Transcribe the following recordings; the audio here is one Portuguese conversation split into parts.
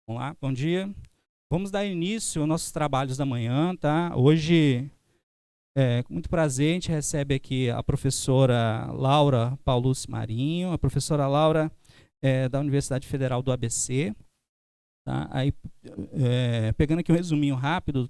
Vamos lá, bom dia. Vamos dar início aos nossos trabalhos da manhã, tá? Hoje, com muito prazer, a gente recebe aqui a professora Laura Paulucci Marinho. A professora Laura é da Universidade Federal do ABC. Tá? Aí, pegando aqui um resuminho rápido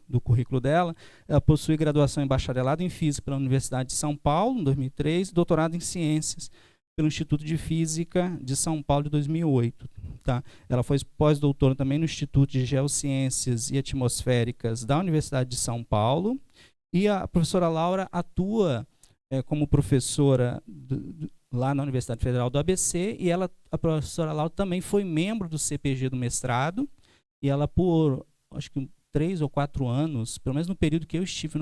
do currículo dela, ela possui graduação em bacharelado em Física pela Universidade de São Paulo, em 2003, e doutorado em Ciências pelo Instituto de Física de São Paulo, de 2008. Tá? Ela foi pós-doutora também no Instituto de Geociências e Atmosféricas da Universidade de São Paulo. E a professora Laura atua como professora lá na Universidade Federal do ABC, e a professora Laura também foi membro do CPG do mestrado, e ela por, acho que 3 ou 4 anos, pelo menos no período que eu estive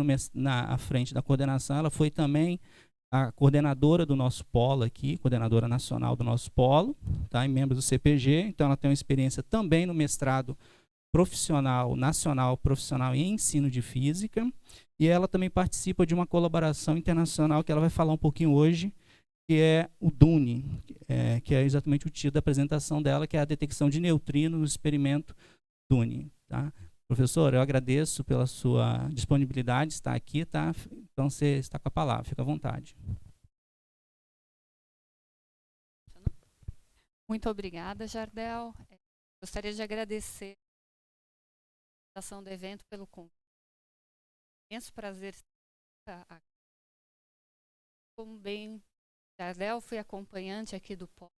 à frente da coordenação, ela foi também a coordenadora do nosso polo aqui, coordenadora nacional do nosso polo, tá, e membro do CPG. Então ela tem uma experiência também no mestrado profissional, nacional, profissional em ensino de física, e ela também participa de uma colaboração internacional que ela vai falar um pouquinho hoje, que é o DUNE, que é exatamente o título da apresentação dela, que é a detecção de neutrinos no experimento DUNE. Tá? Professor, eu agradeço pela sua disponibilidade de estar aqui, tá? Então você está com a palavra, fica à vontade. Muito obrigada, Jardel. Gostaria de agradecer a organização do evento pelo convite. Imenso prazer estar aqui. Como bem, Jardel, fui acompanhante aqui do polo.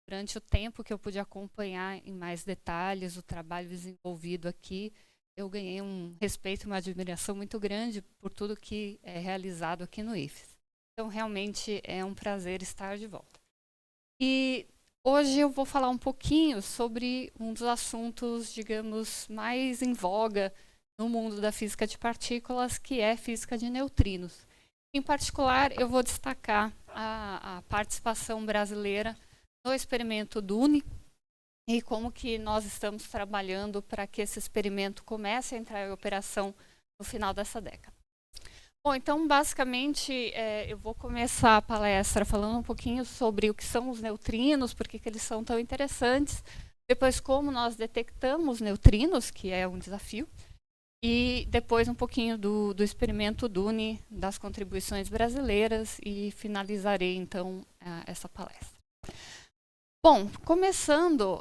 Durante o tempo que eu pude acompanhar em mais detalhes o trabalho desenvolvido aqui, eu ganhei um respeito e uma admiração muito grande por tudo que é realizado aqui no IFES. Então, realmente é um prazer estar de volta. E hoje eu vou falar um pouquinho sobre um dos assuntos, digamos, mais em voga no mundo da física de partículas, que é a física de neutrinos. Em particular, eu vou destacar a participação brasileira no experimento DUNE e como que nós estamos trabalhando para que esse experimento comece a entrar em operação no final dessa década. Bom, então, basicamente, eu vou começar a palestra falando um pouquinho sobre o que são os neutrinos, por que eles são tão interessantes, depois como nós detectamos neutrinos, que é um desafio, e depois um pouquinho do experimento DUNE, das contribuições brasileiras, e finalizarei, então, essa palestra. Bom, começando,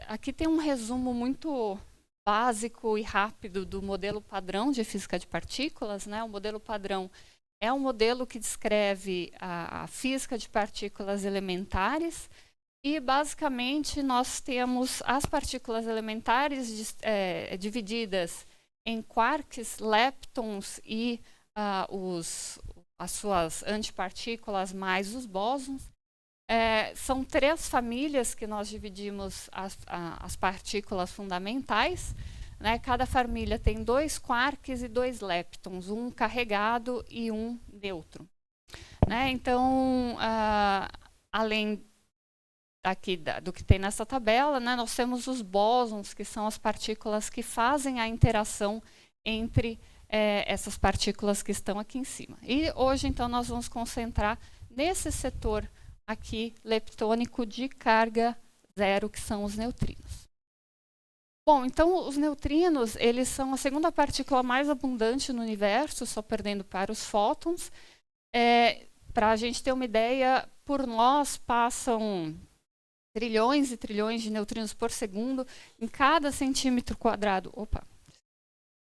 aqui tem um resumo muito básico e rápido do modelo padrão de física de partículas, né? O modelo padrão é um modelo que descreve a física de partículas elementares e, basicamente, nós temos as partículas elementares divididas em quarks, leptons e as suas antipartículas mais os bósons. São 3 famílias que nós dividimos as partículas fundamentais. Né? Cada família tem 2 quarks e 2 leptons, um carregado e um neutro. Né? Então, além aqui do que tem nessa tabela, né, nós temos os bósons, que são as partículas que fazem a interação entre essas partículas que estão aqui em cima. E hoje, então, nós vamos concentrar nesse setor aqui leptônico de carga zero, que são os neutrinos. Bom, então os neutrinos, eles são a segunda partícula mais abundante no universo, só perdendo para os fótons. Para a gente ter uma ideia, por nós passam trilhões e trilhões de neutrinos por segundo em cada centímetro quadrado.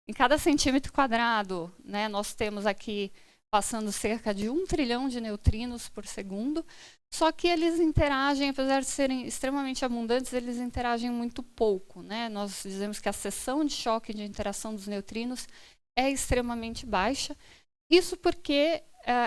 Em cada centímetro quadrado, né, nós temos aqui passando cerca de 1 trilhão de neutrinos por segundo, só que eles interagem, apesar de serem extremamente abundantes, eles interagem muito pouco. Né? Nós dizemos que a seção de choque de interação dos neutrinos é extremamente baixa. Isso porque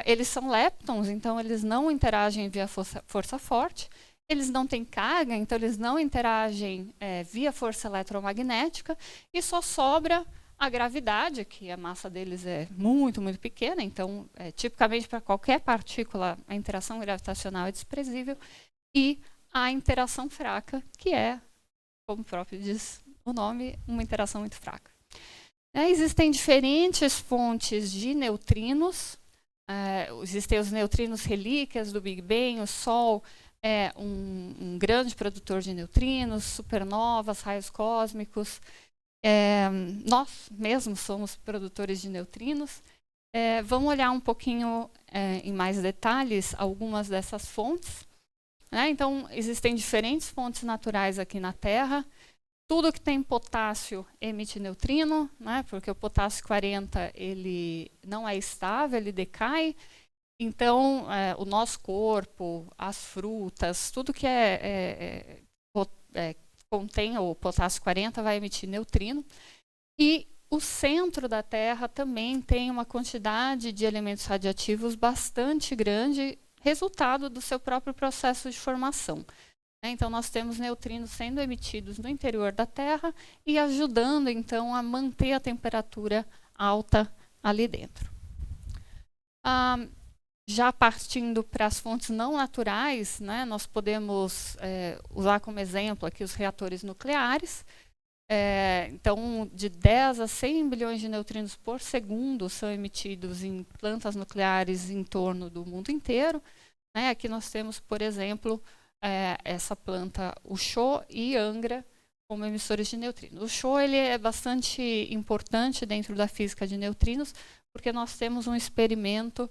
eles são leptons, então eles não interagem via força forte, eles não têm carga, então eles não interagem via força eletromagnética, e só sobra a gravidade, que a massa deles é muito, muito pequena, então, tipicamente, para qualquer partícula, a interação gravitacional é desprezível, e a interação fraca, que é, como o próprio diz o nome, uma interação muito fraca. Existem diferentes fontes de neutrinos, existem os neutrinos relíquias do Big Bang, o Sol, é um grande produtor de neutrinos, supernovas, raios cósmicos. Nós mesmos somos produtores de neutrinos. Vamos olhar um pouquinho em mais detalhes algumas dessas fontes. Né? Então, existem diferentes fontes naturais aqui na Terra. Tudo que tem potássio emite neutrino, né? Porque o potássio 40 ele não é estável, ele decai. Então, o nosso corpo, as frutas, tudo que contém o potássio 40 vai emitir neutrino. E o centro da Terra também tem uma quantidade de elementos radiativos bastante grande, resultado do seu próprio processo de formação. Então, nós temos neutrinos sendo emitidos no interior da Terra e ajudando, então, a manter a temperatura alta ali dentro. Já partindo para as fontes não naturais, né, nós podemos usar como exemplo aqui os reatores nucleares. Então, de 10 a 100 bilhões de neutrinos por segundo são emitidos em plantas nucleares em torno do mundo inteiro. Né? Aqui nós temos, por exemplo, essa planta, o CHO e Angra, como emissores de neutrinos. O CHO ele é bastante importante dentro da física de neutrinos, porque nós temos um experimento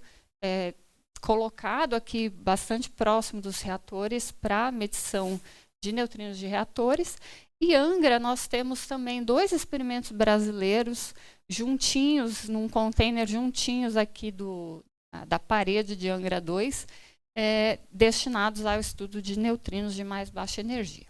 colocado aqui bastante próximo dos reatores para medição de neutrinos de reatores. E Angra, nós temos também 2 experimentos brasileiros juntinhos, num container juntinhos aqui da parede de Angra 2, destinados ao estudo de neutrinos de mais baixa energia.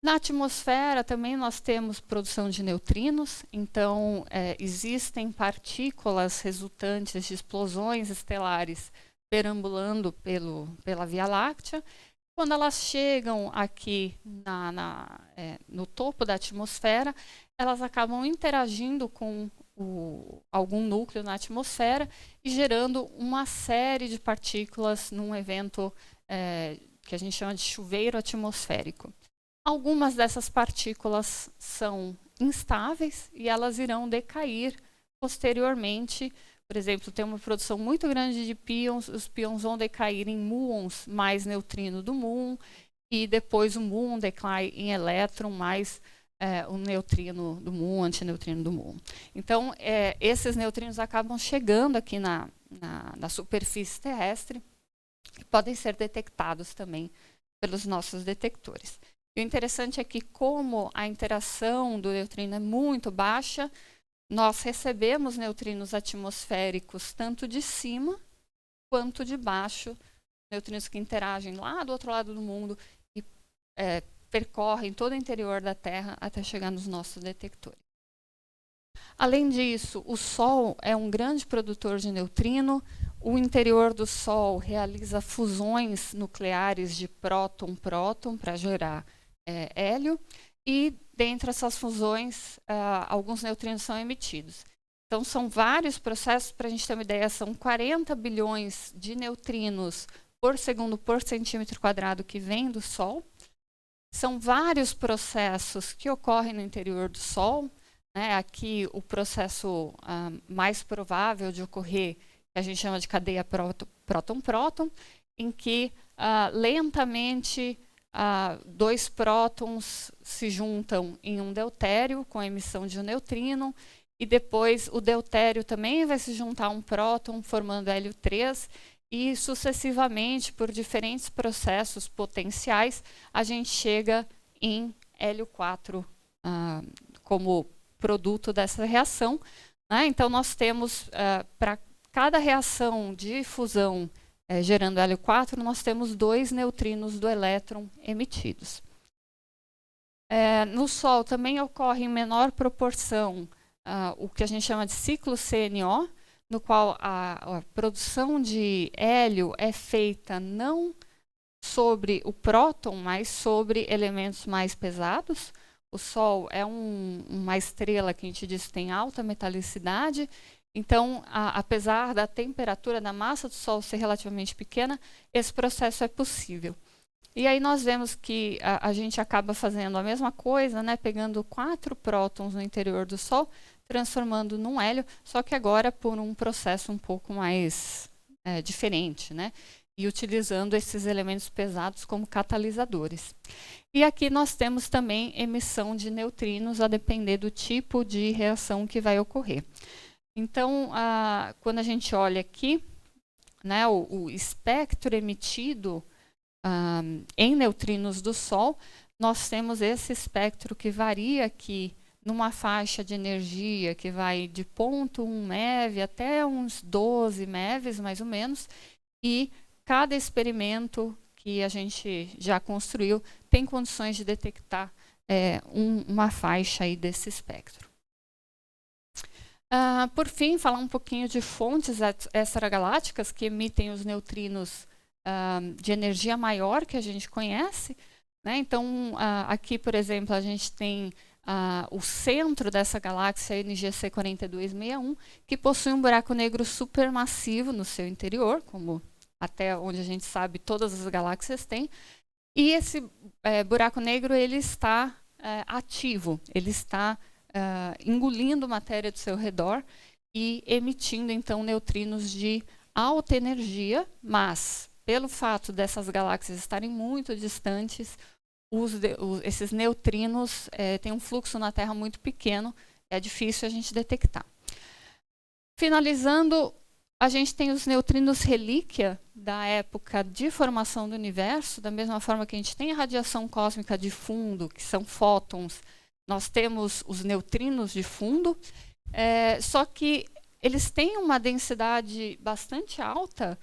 Na atmosfera também nós temos produção de neutrinos, então existem partículas resultantes de explosões estelares perambulando pela Via Láctea. Quando elas chegam aqui no topo da atmosfera, elas acabam interagindo com algum núcleo na atmosfera e gerando uma série de partículas num evento que a gente chama de chuveiro atmosférico. Algumas dessas partículas são instáveis e elas irão decair posteriormente. Por exemplo, tem uma produção muito grande de pions, os pions vão decair em muons mais neutrino do muon, e depois o muon decai em elétron mais o neutrino do muon, antineutrino do muon. Então, esses neutrinos acabam chegando aqui na superfície terrestre e podem ser detectados também pelos nossos detectores. E o interessante é que, como a interação do neutrino é muito baixa, nós recebemos neutrinos atmosféricos tanto de cima quanto de baixo, neutrinos que interagem lá do outro lado do mundo e percorrem todo o interior da Terra até chegar nos nossos detectores. Além disso, o Sol é um grande produtor de neutrino. O interior do Sol realiza fusões nucleares de próton-próton para gerar hélio, e dentre essas fusões, alguns neutrinos são emitidos. Então, são vários processos, para a gente ter uma ideia, são 40 bilhões de neutrinos por segundo por centímetro quadrado que vem do Sol. São vários processos que ocorrem no interior do Sol. Né? Aqui, o processo mais provável de ocorrer, que a gente chama de cadeia próton-próton, em que lentamente 2 prótons se juntam em um deutério com a emissão de um neutrino, e depois o deutério também vai se juntar a um próton, formando hélio 3, e sucessivamente, por diferentes processos potenciais, a gente chega em hélio 4 como produto dessa reação. Né? Então, nós temos, para cada reação de fusão gerando hélio 4, nós temos 2 neutrinos do elétron emitidos. No Sol também ocorre em menor proporção o que a gente chama de ciclo CNO, no qual a produção de hélio é feita não sobre o próton, mas sobre elementos mais pesados. O Sol é uma estrela que a gente diz que tem alta metalicidade. Então, apesar da temperatura da massa do Sol ser relativamente pequena, esse processo é possível. E aí nós vemos que a gente acaba fazendo a mesma coisa, né, pegando 4 prótons no interior do Sol, transformando num hélio, só que agora por um processo um pouco mais diferente. Né? e utilizando esses elementos pesados como catalisadores. E aqui nós temos também emissão de neutrinos, a depender do tipo de reação que vai ocorrer. Então, quando a gente olha aqui, né, o espectro emitido em neutrinos do Sol, nós temos esse espectro que varia aqui numa faixa de energia que vai de 0,1 MeV até uns 12 MeVs, mais ou menos, e cada experimento que a gente já construiu tem condições de detectar uma faixa aí desse espectro. Por fim, falar um pouquinho de fontes extragalácticas que emitem os neutrinos de energia maior que a gente conhece, né? Então, aqui, por exemplo, a gente tem o centro dessa galáxia, NGC 4261, que possui um buraco negro supermassivo no seu interior, como até onde a gente sabe todas as galáxias têm. E esse buraco negro ele está ativo, ele está engolindo matéria do seu redor e emitindo, então, neutrinos de alta energia, mas, pelo fato dessas galáxias estarem muito distantes, esses neutrinos têm um fluxo na Terra muito pequeno, é difícil a gente detectar. Finalizando, a gente tem os neutrinos relíquia da época de formação do universo, da mesma forma que a gente tem a radiação cósmica de fundo, que são fótons, nós temos os neutrinos de fundo, só que eles têm uma densidade bastante alta,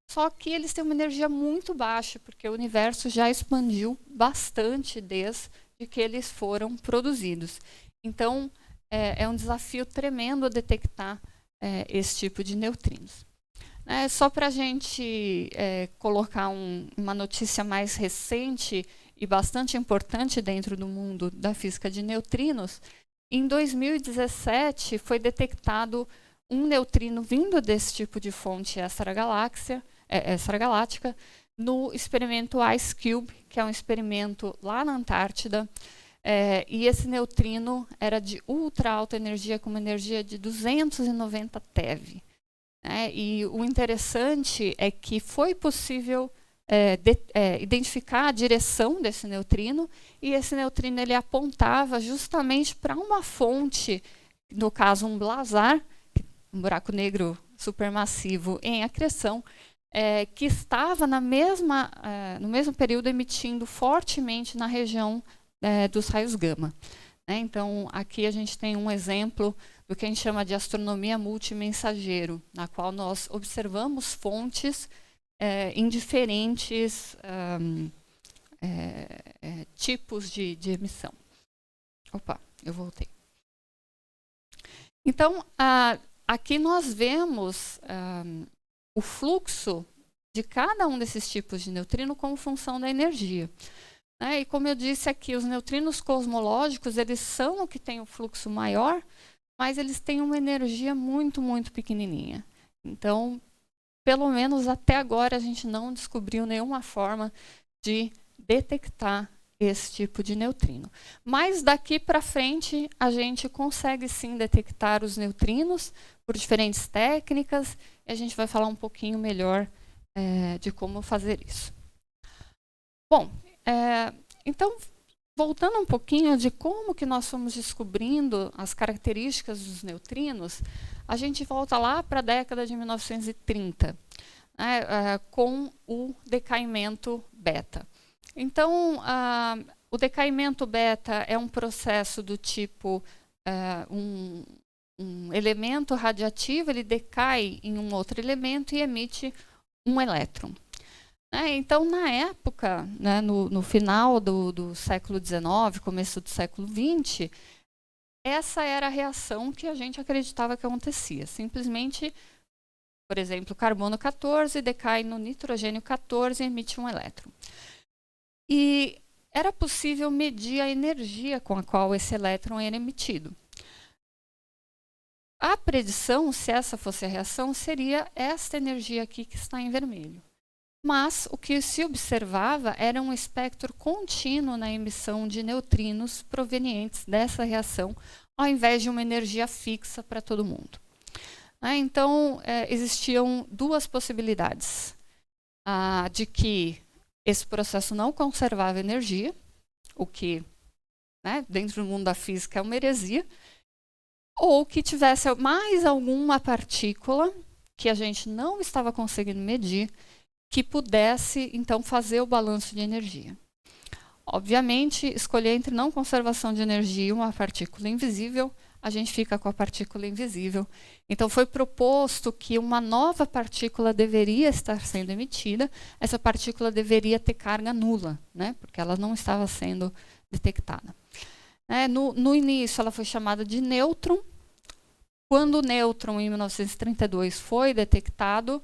só que eles têm uma energia muito baixa, porque o universo já expandiu bastante desde que eles foram produzidos. Então, é um desafio tremendo detectar esse tipo de neutrinos. Só para a gente colocar uma notícia mais recente e bastante importante dentro do mundo da física de neutrinos, em 2017 foi detectado um neutrino vindo desse tipo de fonte extragaláctica no experimento IceCube, que é um experimento lá na Antártida, e esse neutrino era de ultra alta energia, com uma energia de 290 TeV. E o interessante é que foi possível identificar a direção desse neutrino, e esse neutrino ele apontava justamente para uma fonte, no caso um blazar, um buraco negro supermassivo em acreção, que estava no mesmo período emitindo fortemente na região dos raios gama. Então, aqui a gente tem um exemplo do que a gente chama de astronomia multimensageiro, na qual nós observamos fontes em diferentes tipos de emissão. Opa, eu voltei. Então, aqui nós vemos o fluxo de cada um desses tipos de neutrino como função da energia. E como eu disse aqui, os neutrinos cosmológicos, eles são o que tem o fluxo maior, mas eles têm uma energia muito, muito pequenininha. Então, pelo menos até agora, a gente não descobriu nenhuma forma de detectar esse tipo de neutrino. Mas daqui para frente, a gente consegue sim detectar os neutrinos por diferentes técnicas, e a gente vai falar um pouquinho melhor de como fazer isso. Bom, então, voltando um pouquinho de como que nós fomos descobrindo as características dos neutrinos, a gente volta lá para a década de 1930, com o decaimento beta. Então, o decaimento beta é um processo do tipo um elemento radioativo, ele decai em um outro elemento e emite um elétron. Então, na época, no final do século XIX, começo do século XX, essa era a reação que a gente acreditava que acontecia. Simplesmente, por exemplo, carbono 14 decai no nitrogênio 14 e emite um elétron. E era possível medir a energia com a qual esse elétron era emitido. A predição, se essa fosse a reação, seria esta energia aqui que está em vermelho. Mas o que se observava era um espectro contínuo na emissão de neutrinos provenientes dessa reação, ao invés de uma energia fixa para todo mundo. Então, existiam duas possibilidades. de que esse processo não conservava energia, o que, né, dentro do mundo da física é uma heresia, ou que tivesse mais alguma partícula que a gente não estava conseguindo medir, que pudesse, então, fazer o balanço de energia. Obviamente, escolher entre não conservação de energia e uma partícula invisível, a gente fica com a partícula invisível. Então, foi proposto que uma nova partícula deveria estar sendo emitida, essa partícula deveria ter carga nula, né, porque ela não estava sendo detectada. No início, ela foi chamada de nêutron. Quando o nêutron, em 1932, foi detectado,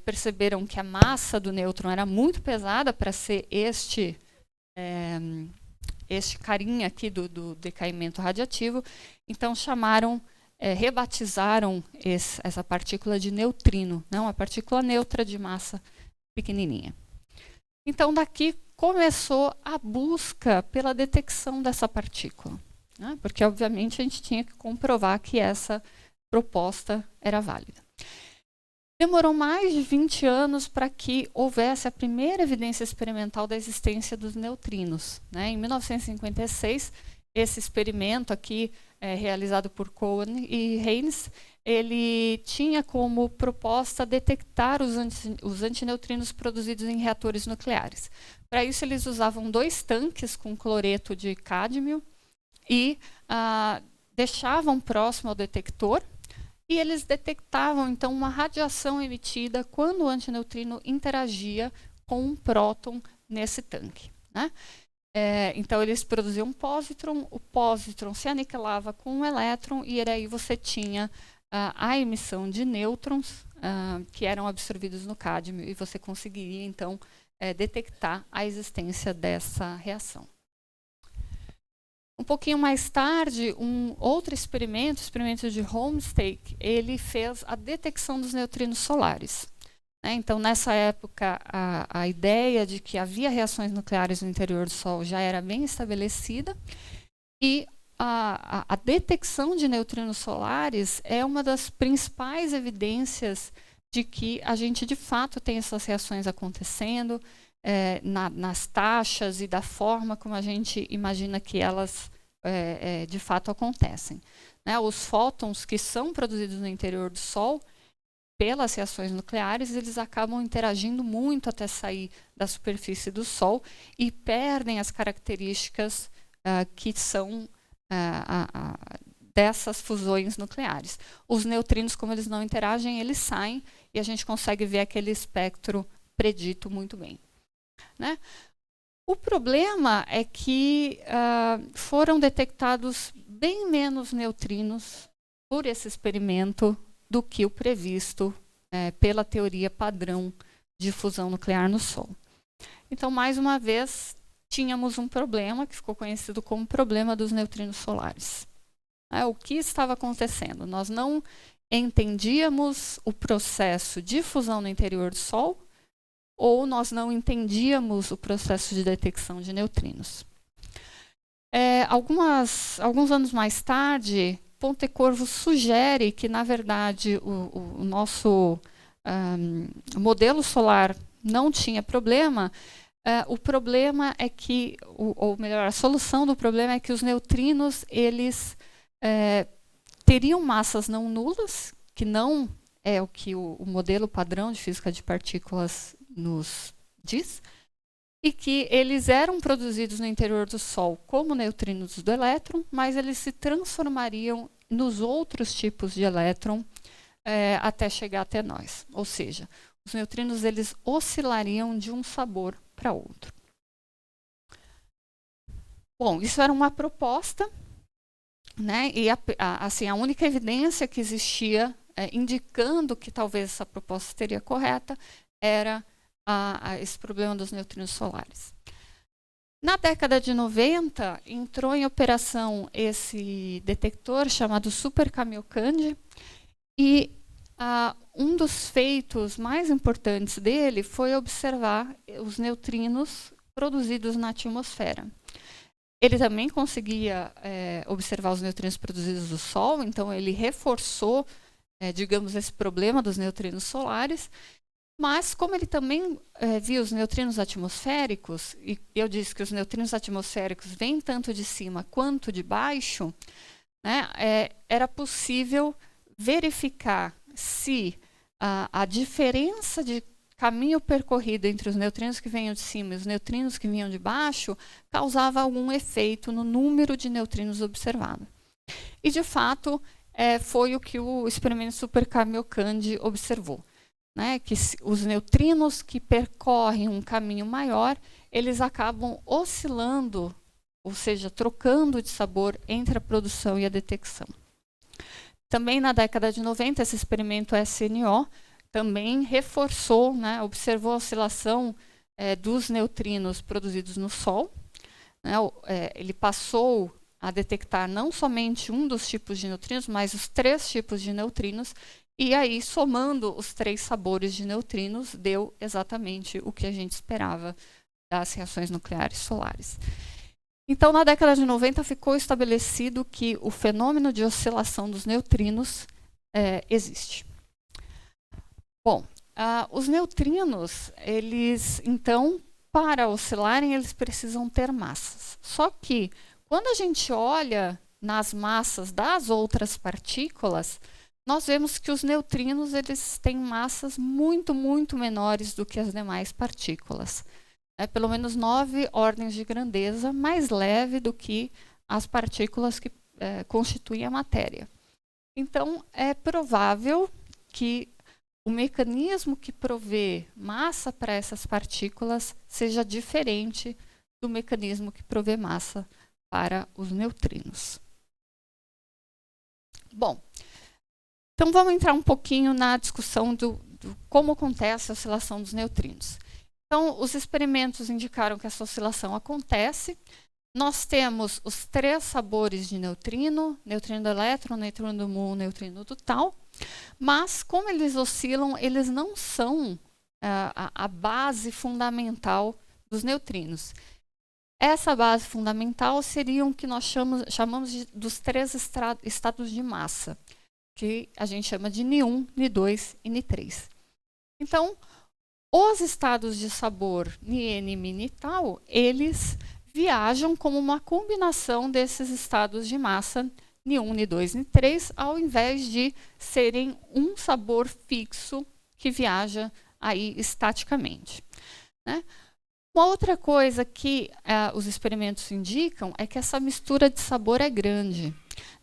perceberam que a massa do nêutron era muito pesada para ser este carinha aqui do decaimento radiativo. Então, rebatizaram essa partícula de neutrino, não, uma partícula neutra de massa pequenininha. Então, daqui começou a busca pela detecção dessa partícula, né? Porque, obviamente, a gente tinha que comprovar que essa proposta era válida. Demorou mais de 20 anos para que houvesse a primeira evidência experimental da existência dos neutrinos, né? Em 1956, esse experimento aqui, realizado por Cohen e Haynes, ele tinha como proposta detectar os antineutrinos produzidos em reatores nucleares. Para isso, eles usavam 2 tanques com cloreto de cádmio e deixavam próximo ao detector, e eles detectavam, então, uma radiação emitida quando o antineutrino interagia com um próton nesse tanque, né? Então, eles produziam um pósitron, o pósitron se aniquilava com um elétron, e aí você tinha a emissão de nêutrons que eram absorvidos no cádmio, e você conseguiria, então, detectar a existência dessa reação. Um pouquinho mais tarde, outro experimento, o experimento de Homestake, ele fez a detecção dos neutrinos solares. Então, nessa época, a ideia de que havia reações nucleares no interior do Sol já era bem estabelecida, e a detecção de neutrinos solares é uma das principais evidências de que a gente, de fato, tem essas reações acontecendo, nas taxas e da forma como a gente imagina que elas de fato acontecem, né? Os fótons que são produzidos no interior do Sol pelas reações nucleares, eles acabam interagindo muito até sair da superfície do Sol e perdem as características que são dessas fusões nucleares. Os neutrinos, como eles não interagem, eles saem, e a gente consegue ver aquele espectro predito muito bem, né? O problema é que foram detectados bem menos neutrinos por esse experimento do que o previsto pela teoria padrão de fusão nuclear no Sol. Então, mais uma vez, tínhamos um problema que ficou conhecido como problema dos neutrinos solares. O que estava acontecendo? Nós não entendíamos o processo de fusão no interior do Sol, ou nós não entendíamos o processo de detecção de neutrinos. Alguns anos mais tarde, Pontecorvo sugere que, na verdade, o nosso modelo solar não tinha problema. O problema é que, ou melhor, a solução do problema é que os neutrinos, eles teriam massas não nulas, que não é o que o modelo padrão de física de partículas nos diz, e que eles eram produzidos no interior do Sol como neutrinos do elétron, mas eles se transformariam nos outros tipos de elétron até chegar até nós. Ou seja, os neutrinos, eles oscilariam de um sabor para outro. Bom, isso era uma proposta, né? E assim, a única evidência que existia indicando que talvez essa proposta seria correta era esse problema dos neutrinos solares. Na década de 90, entrou em operação esse detector chamado Super Kamiokande, e um dos feitos mais importantes dele foi observar os neutrinos produzidos na atmosfera. Ele também conseguia observar os neutrinos produzidos do Sol, então ele reforçou, digamos, esse problema dos neutrinos solares. Mas, como ele também via os neutrinos atmosféricos, e eu disse que os neutrinos atmosféricos vêm tanto de cima quanto de baixo, né, era possível verificar se a diferença de caminho percorrido entre os neutrinos que vinham de cima e os neutrinos que vinham de baixo causava algum efeito no número de neutrinos observado. E, de fato, foi o que o experimento Super Kamiokande observou, né? Que os neutrinos que percorrem um caminho maior, eles acabam oscilando, ou seja, trocando de sabor entre a produção e a detecção. Também na década de 90, esse experimento SNO também reforçou, né, observou a oscilação dos neutrinos produzidos no Sol. Né, ele passou a detectar não somente um dos tipos de neutrinos, mas os 3 tipos de neutrinos, e aí, somando os 3 sabores de neutrinos, deu exatamente o que a gente esperava das reações nucleares solares. Então, na década de 90, ficou estabelecido que o fenômeno de oscilação dos neutrinos existe. Bom, os neutrinos, eles, então, para oscilarem, eles precisam ter massas. Só que, quando a gente olha nas massas das outras partículas, nós vemos que os neutrinos, eles têm massas muito, muito menores do que as demais partículas. Pelo menos 9 ordens de grandeza mais leve do que as partículas que constituem a matéria. Então, é provável que o mecanismo que provê massa para essas partículas seja diferente do mecanismo que provê massa para os neutrinos. Bom, então vamos entrar um pouquinho na discussão do como acontece a oscilação dos neutrinos. Então, os experimentos indicaram que essa oscilação acontece. Nós temos os 3 sabores de neutrino, neutrino do elétron, neutrino do muon, neutrino do tau, mas como eles oscilam, eles não são a base fundamental dos neutrinos. Essa base fundamental seria o que nós chamamos dos 3 estados de massa, que a gente chama de Ni1, Ni2 e Ni3. Então, os estados de sabor Ni-N, Mi, Ni-Tau, eles viajam como uma combinação desses estados de massa Ni1, Ni2, Ni3, ao invés de serem um sabor fixo que viaja aí estaticamente, né? Uma outra coisa que os experimentos indicam é que essa mistura de sabor é grande.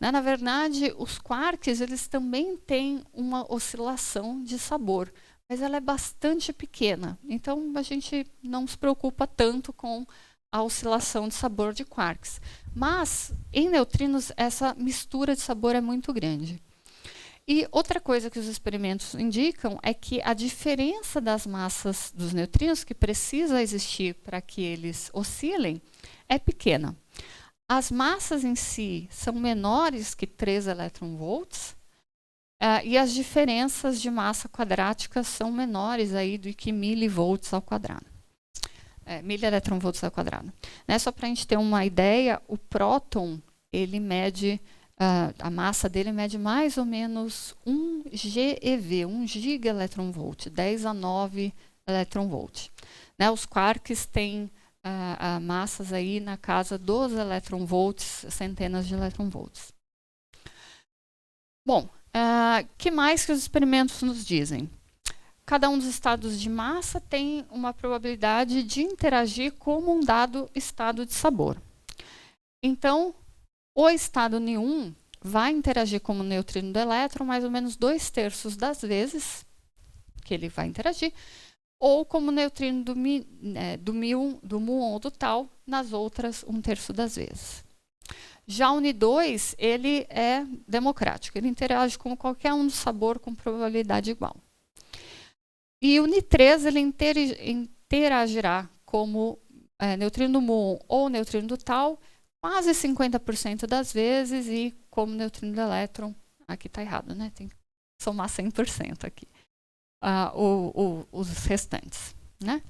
Né? Na verdade, os quarks, eles também têm uma oscilação de sabor, mas ela é bastante pequena. Então, a gente não se preocupa tanto com a oscilação de sabor de quarks. Mas, em neutrinos, essa mistura de sabor é muito grande. E outra coisa que os experimentos indicam é que a diferença das massas dos neutrinos, que precisa existir para que eles oscilem, é pequena. As massas em si são menores que 3 eletronvolts, e as diferenças de massa quadrática são menores aí do que milivolts ao quadrado. Milieletronvolts ao quadrado. Né? Só para a gente ter uma ideia, o próton, ele mede, a massa dele mede mais ou menos 1 GeV, 1 gigaelectronvolt, 10 a 9 eletronvolt. Né? Os quarks têm massas aí na casa dos eletronvolts, centenas de eletronvolts. Bom, que mais que os experimentos nos dizem? Cada um dos estados de massa tem uma probabilidade de interagir como um dado estado de sabor. Então, o estado Ni1 vai interagir como neutrino do elétron mais ou menos 2/3 das vezes que ele vai interagir, ou como neutrino do muon ou do tau nas outras 1/3 das vezes. Já o Ni2, ele é democrático, ele interage com qualquer um do sabor com probabilidade igual. E o Ni3, ele interagirá como neutrino do muon ou neutrino do tau quase 50% das vezes e como neutrino do elétron, aqui está errado, né? Tem que somar 100% aqui, os restantes, né?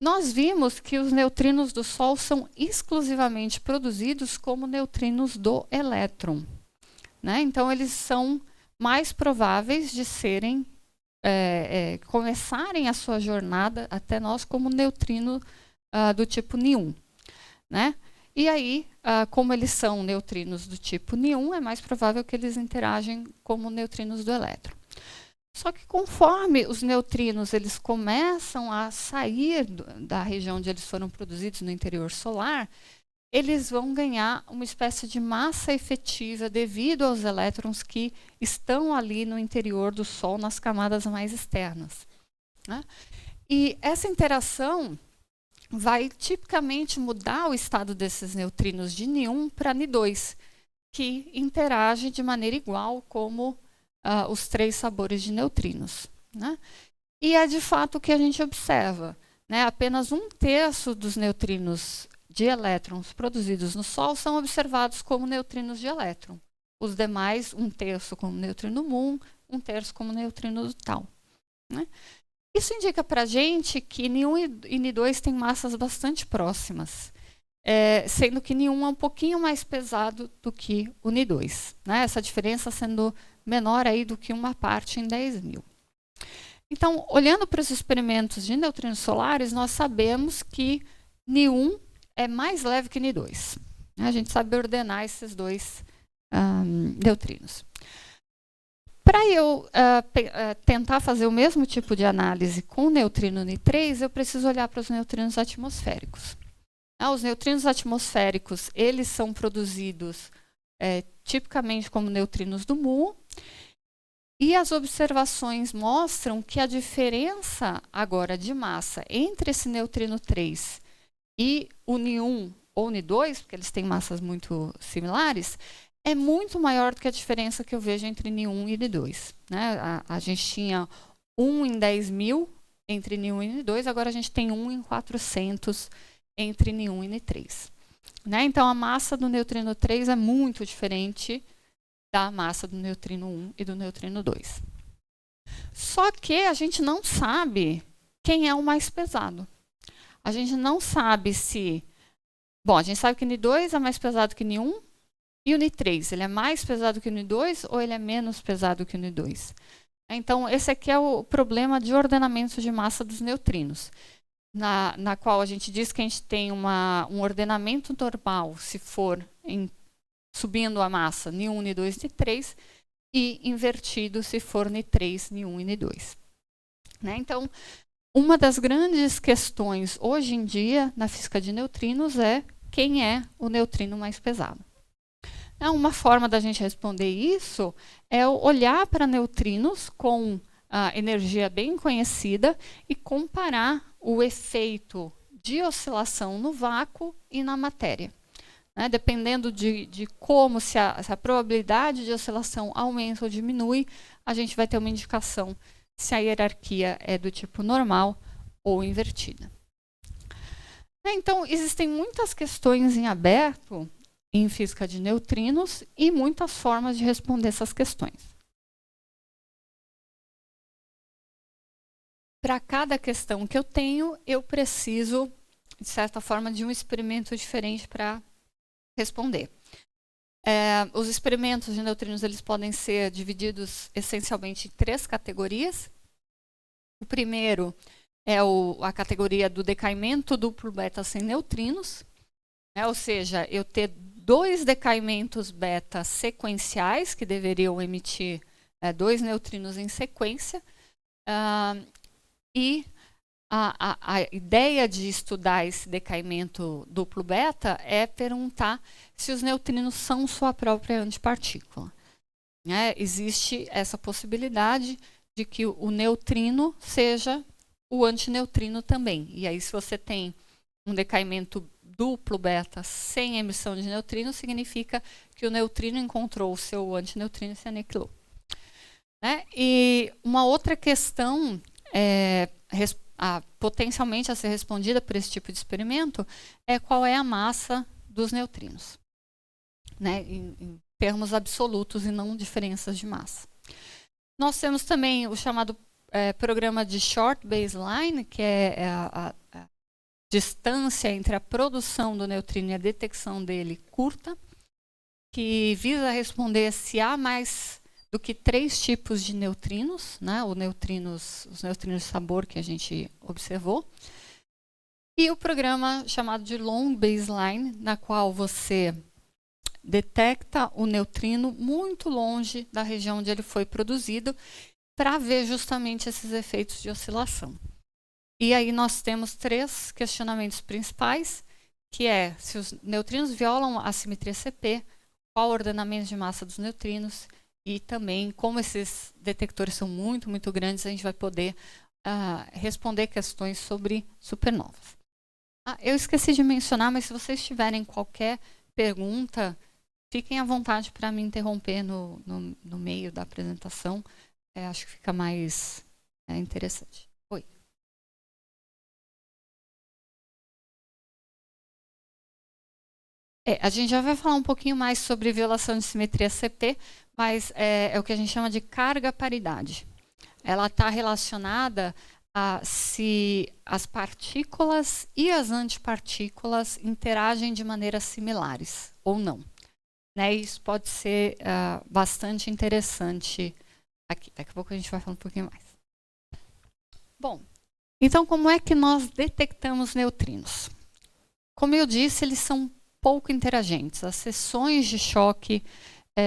Nós vimos que os neutrinos do Sol são exclusivamente produzidos como neutrinos do elétron, né? Então, eles são mais prováveis de serem começarem a sua jornada até nós como neutrino do tipo Ni1, né? E aí, como eles são neutrinos do tipo Ni1, é mais provável que eles interagem como neutrinos do elétron. Só que conforme os neutrinos eles começam a sair da região onde eles foram produzidos no interior solar, eles vão ganhar uma espécie de massa efetiva devido aos elétrons que estão ali no interior do Sol, nas camadas mais externas, né? E essa interação vai tipicamente mudar o estado desses neutrinos de Ni1 para Ni2, que interagem de maneira igual como os 3 sabores de neutrinos, né? E é de fato o que a gente observa, né? Apenas 1/3 dos neutrinos de elétrons produzidos no Sol são observados como neutrinos de elétron. Os demais, 1/3 como neutrino Mu, 1/3 como neutrino do Tau, né? Isso indica para a gente que Ni1 e Ni2 têm massas bastante próximas, sendo que Ni1 é um pouquinho mais pesado do que o Ni2, né? Essa diferença sendo menor aí do que 1 parte em 10.000. Então, olhando para os experimentos de neutrinos solares, nós sabemos que Ni1 é mais leve que Ni2. A gente sabe ordenar esses 2 neutrinos. Para eu tentar fazer o mesmo tipo de análise com o neutrino Ni3, eu preciso olhar para os neutrinos atmosféricos. Os neutrinos atmosféricos, eles são produzidos tipicamente como neutrinos do Mu, e as observações mostram que a diferença agora de massa entre esse neutrino 3 e o Ni1 ou Ni2, porque eles têm massas muito similares, é muito maior do que a diferença que eu vejo entre Ni1 e Ni2, né? A gente tinha 1 em 10.000 entre Ni1 e Ni2, agora a gente tem 1 em 400 entre Ni1 e Ni3. Né? Então, a massa do neutrino 3 é muito diferente da massa do neutrino 1 e do neutrino 2. Só que a gente não sabe quem é o mais pesado. A gente não sabe se... Bom, a gente sabe que o Ni2 é mais pesado que o Ni1 e o Ni3. Ele é mais pesado que o Ni2 ou ele é menos pesado que o Ni2? Então, esse aqui é o problema de ordenamento de massa dos neutrinos, na qual a gente diz que a gente tem um ordenamento normal se for subindo a massa Ni1, Ni2, Ni3 e invertido se for Ni3, Ni1 e Ni2. Né? Então, uma das grandes questões hoje em dia na física de neutrinos é quem é o neutrino mais pesado. Uma forma da gente responder isso é olhar para neutrinos com energia bem conhecida e comparar o efeito de oscilação no vácuo e na matéria. Né? Dependendo de como, se a probabilidade de oscilação aumenta ou diminui, a gente vai ter uma indicação se a hierarquia é do tipo normal ou invertida. Então, existem muitas questões em aberto em física de neutrinos e muitas formas de responder essas questões. Para cada questão que eu tenho, eu preciso, de certa forma, de um experimento diferente para responder. Os experimentos de neutrinos eles podem ser divididos essencialmente em 3 categorias. O primeiro é a categoria do decaimento duplo beta sem neutrinos, né? Ou seja, eu ter 2 decaimentos beta sequenciais que deveriam emitir 2 neutrinos em sequência. E a ideia de estudar esse decaimento duplo beta é perguntar se os neutrinos são sua própria antipartícula. Existe essa possibilidade de que o neutrino seja o antineutrino também. E aí, se você tem um decaimento duplo beta sem emissão de neutrino, significa que o neutrino encontrou o seu antineutrino e se aniquilou. E uma outra questão potencialmente a ser respondida por esse tipo de experimento é qual é a massa dos neutrinos, né? Em termos absolutos e não diferenças de massa. Nós temos também o chamado programa de short baseline, que é a distância entre a produção do neutrino e a detecção dele curta, que visa responder se há mais do que 3 tipos de neutrinos, né? Os neutrinos de sabor que a gente observou. E o programa chamado de Long Baseline, na qual você detecta o neutrino muito longe da região onde ele foi produzido, para ver justamente esses efeitos de oscilação. E aí nós temos 3 questionamentos principais, que é se os neutrinos violam a simetria CP, qual o ordenamento de massa dos neutrinos, e também, como esses detectores são muito, muito grandes, a gente vai poder responder questões sobre supernovas. Eu esqueci de mencionar, mas se vocês tiverem qualquer pergunta, fiquem à vontade para me interromper no meio da apresentação. Acho que fica mais interessante. Oi. A gente já vai falar um pouquinho mais sobre violação de simetria CP, mas é o que a gente chama de carga-paridade. Ela está relacionada a se as partículas e as antipartículas interagem de maneiras similares ou não. Né? Isso pode ser bastante interessante aqui. Daqui a pouco a gente vai falar um pouquinho mais. Bom, então como é que nós detectamos neutrinos? Como eu disse, eles são pouco interagentes. As seções de choque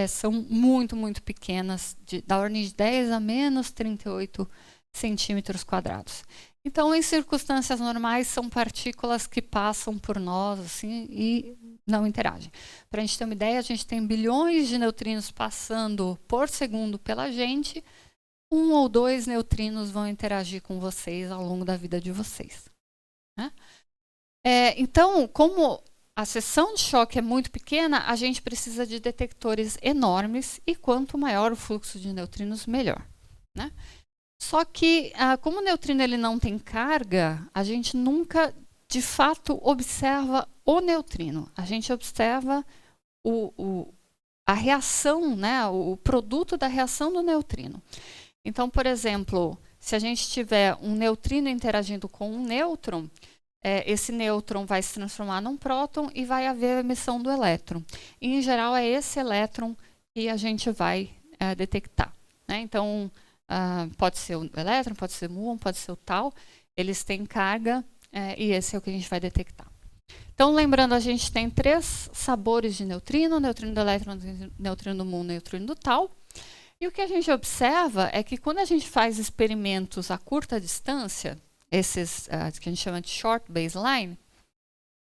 são muito, muito pequenas, da ordem de 10 a menos 38 centímetros quadrados. Então, em circunstâncias normais, são partículas que passam por nós assim, e não interagem. Para a gente ter uma ideia, a gente tem bilhões de neutrinos passando por segundo pela gente. 1 ou 2 neutrinos vão interagir com vocês ao longo da vida de vocês. Né? Então, como a seção de choque é muito pequena, a gente precisa de detectores enormes e quanto maior o fluxo de neutrinos, melhor. Né? Só que, como o neutrino ele não tem carga, a gente nunca, de fato, observa o neutrino. A gente observa a reação, né, o produto da reação do neutrino. Então, por exemplo, se a gente tiver um neutrino interagindo com um nêutron, esse nêutron vai se transformar num próton e vai haver a emissão do elétron. E, em geral, é esse elétron que a gente vai detectar. Né? Então, pode ser o elétron, pode ser o muon, pode ser o tau. Eles têm carga e esse é o que a gente vai detectar. Então, lembrando, a gente tem 3 sabores de neutrino: neutrino do elétron, neutrino do muon, neutrino do tau. E o que a gente observa é que quando a gente faz experimentos a curta distância, esses que a gente chama de short baseline,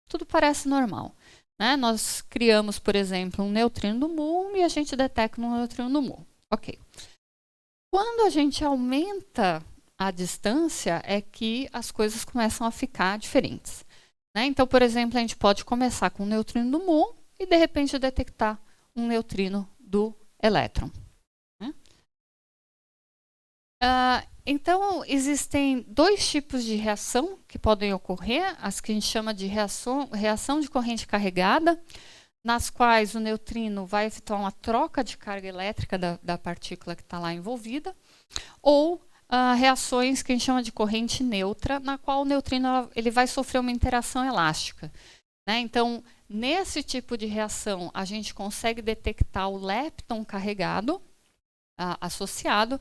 tudo parece normal. Né? Nós criamos, por exemplo, um neutrino do muon e a gente detecta um neutrino do muon. Ok. Quando a gente aumenta a distância, é que as coisas começam a ficar diferentes. Né? Então, por exemplo, a gente pode começar com um neutrino do muon e, de repente, detectar um neutrino do elétron. Né? Então, existem 2 tipos de reação que podem ocorrer, as que a gente chama de reação de corrente carregada, nas quais o neutrino vai efetuar uma troca de carga elétrica da partícula que está lá envolvida, ou reações que a gente chama de corrente neutra, na qual o neutrino ele vai sofrer uma interação elástica. Né? Então, nesse tipo de reação, a gente consegue detectar o lepton carregado associado.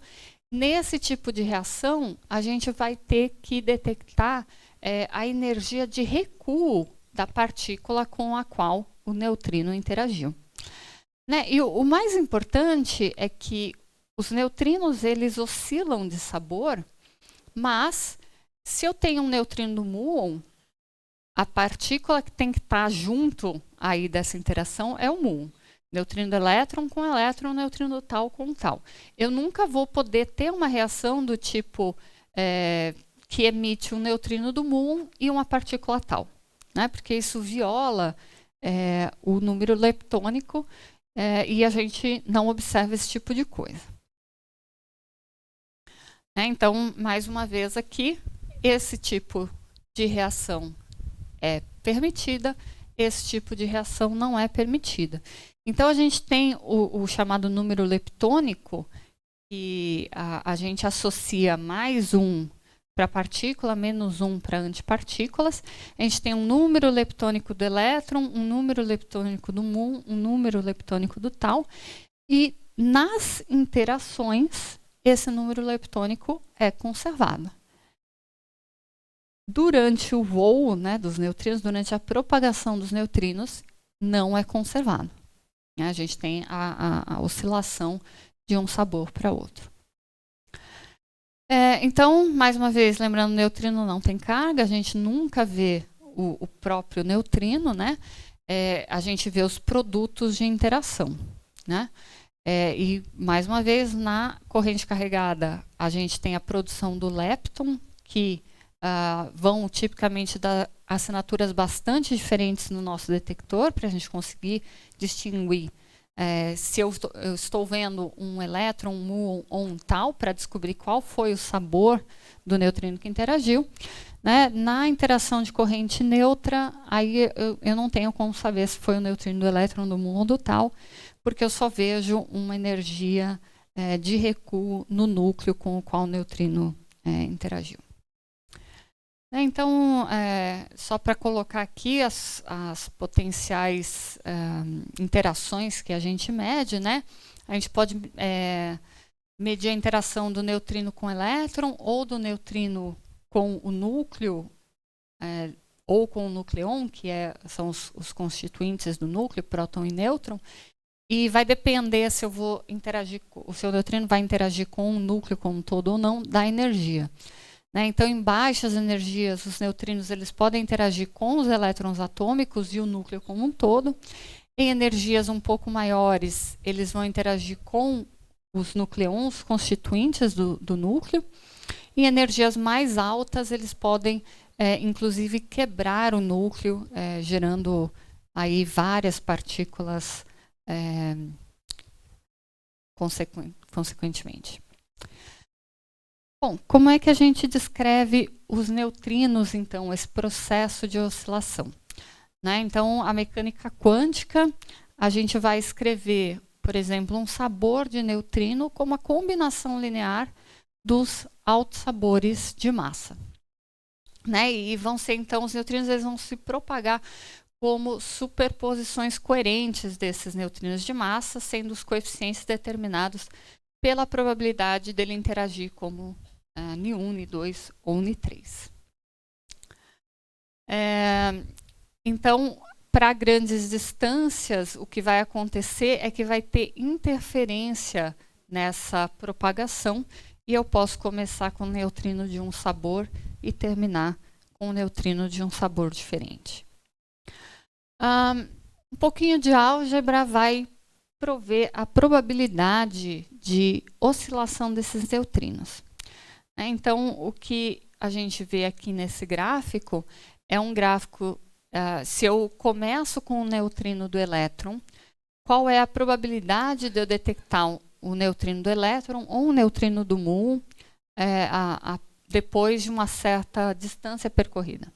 Nesse tipo de reação, a gente vai ter que detectar a energia de recuo da partícula com a qual o neutrino interagiu. Né? E o mais importante é que os neutrinos eles oscilam de sabor, mas se eu tenho um neutrino do muon, a partícula que tem que estar junto aí dessa interação é o muon. Neutrino do elétron com elétron, neutrino do tau com tau. Eu nunca vou poder ter uma reação do tipo que emite um neutrino do muon e uma partícula tau, né? Porque isso viola o número leptônico e a gente não observa esse tipo de coisa. Então, mais uma vez aqui, esse tipo de reação é permitida, esse tipo de reação não é permitida. Então, a gente tem o chamado número leptônico, que a gente associa mais 1 para partícula, menos 1 para antipartículas. A gente tem um número leptônico do elétron, um número leptônico do muon, um número leptônico do tau. E nas interações, esse número leptônico é conservado. Durante o voo, né, dos neutrinos, durante a propagação dos neutrinos, não é conservado. A gente tem a oscilação de um sabor para outro. Então, mais uma vez, lembrando, o neutrino não tem carga, a gente nunca vê o próprio neutrino, né? A gente vê os produtos de interação, né? E, mais uma vez, na corrente carregada, a gente tem a produção do lepton, que vão tipicamente dar assinaturas bastante diferentes no nosso detector, para a gente conseguir distinguir se eu estou vendo um elétron, um muon ou um tau, para descobrir qual foi o sabor do neutrino que interagiu. Né? Na interação de corrente neutra, aí eu não tenho como saber se foi o neutrino do elétron, do muon ou do tau, porque eu só vejo uma energia de recuo no núcleo com o qual o neutrino interagiu. Então, só para colocar aqui as potenciais interações que a gente mede, né? A gente pode medir a interação do neutrino com o elétron ou do neutrino com o núcleo ou com o nucleon, que são os constituintes do núcleo, próton e nêutron, e vai depender se eu vou interagir, se o neutrino vai interagir com o núcleo como um todo ou não, da energia. Então, em baixas energias, os neutrinos eles podem interagir com os elétrons atômicos e o núcleo como um todo. Em energias um pouco maiores, eles vão interagir com os nucleons constituintes do núcleo. Em energias mais altas, eles podem, inclusive, quebrar o núcleo, gerando aí várias partículas consequentemente. Bom, como é que a gente descreve os neutrinos, então, esse processo de oscilação? Então, a mecânica quântica, a gente vai escrever, por exemplo, um sabor de neutrino como a combinação linear dos altos sabores de massa. E vão ser, então, os neutrinos eles vão se propagar como superposições coerentes desses neutrinos de massa, sendo os coeficientes determinados pela probabilidade dele interagir como Ni1, Ni2 ou Ni3. Então, para grandes distâncias, o que vai acontecer é que vai ter interferência nessa propagação e eu posso começar com um neutrino de um sabor e terminar com um neutrino de um sabor diferente. Um pouquinho de álgebra vai prover a probabilidade de oscilação desses neutrinos. Então, o que a gente vê aqui nesse gráfico é um gráfico, se eu começo com o neutrino do elétron, qual é a probabilidade de eu detectar o neutrino do elétron ou o neutrino do muon depois de uma certa distância percorrida.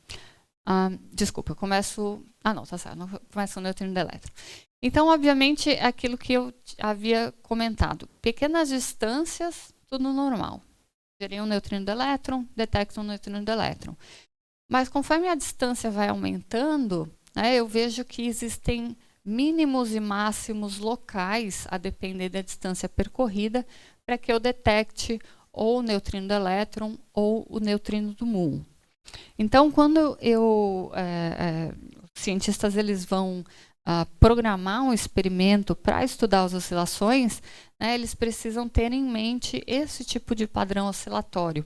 Desculpa, eu começo... não, tá certo, não começo com o neutrino do elétron. Então, obviamente, é aquilo que eu havia comentado. Pequenas distâncias, tudo normal. Gerei um neutrino do elétron, detecto um neutrino do elétron. Mas conforme a distância vai aumentando, eu vejo que existem mínimos e máximos locais, a depender da distância percorrida, para que eu detecte ou o neutrino do elétron ou o neutrino do muon. Então, quando os cientistas eles vão programar um experimento para estudar as oscilações, eles precisam ter em mente esse tipo de padrão oscilatório.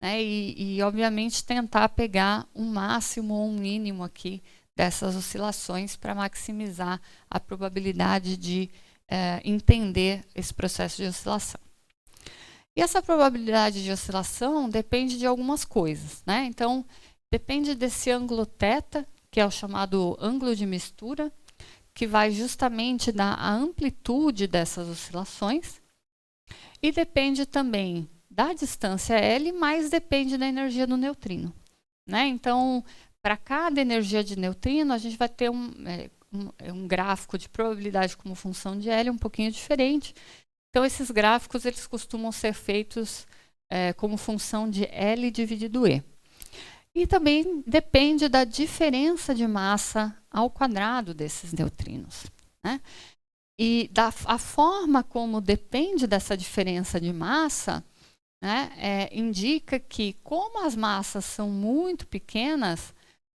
E, obviamente, tentar pegar um máximo ou um mínimo aqui dessas oscilações para maximizar a probabilidade de entender esse processo de oscilação. E essa probabilidade de oscilação depende de algumas coisas. Então, depende desse ângulo θ, que é o chamado ângulo de mistura, que vai justamente dar a amplitude dessas oscilações. E depende também da distância L, mas depende da energia do neutrino. Então, para cada energia de neutrino, a gente vai ter um gráfico de probabilidade como função de L um pouquinho diferente. Então, esses gráficos eles costumam ser feitos como função de L dividido E. E também depende da diferença de massa ao quadrado desses neutrinos. E a forma como depende dessa diferença de massa, né, indica que, como as massas são muito pequenas,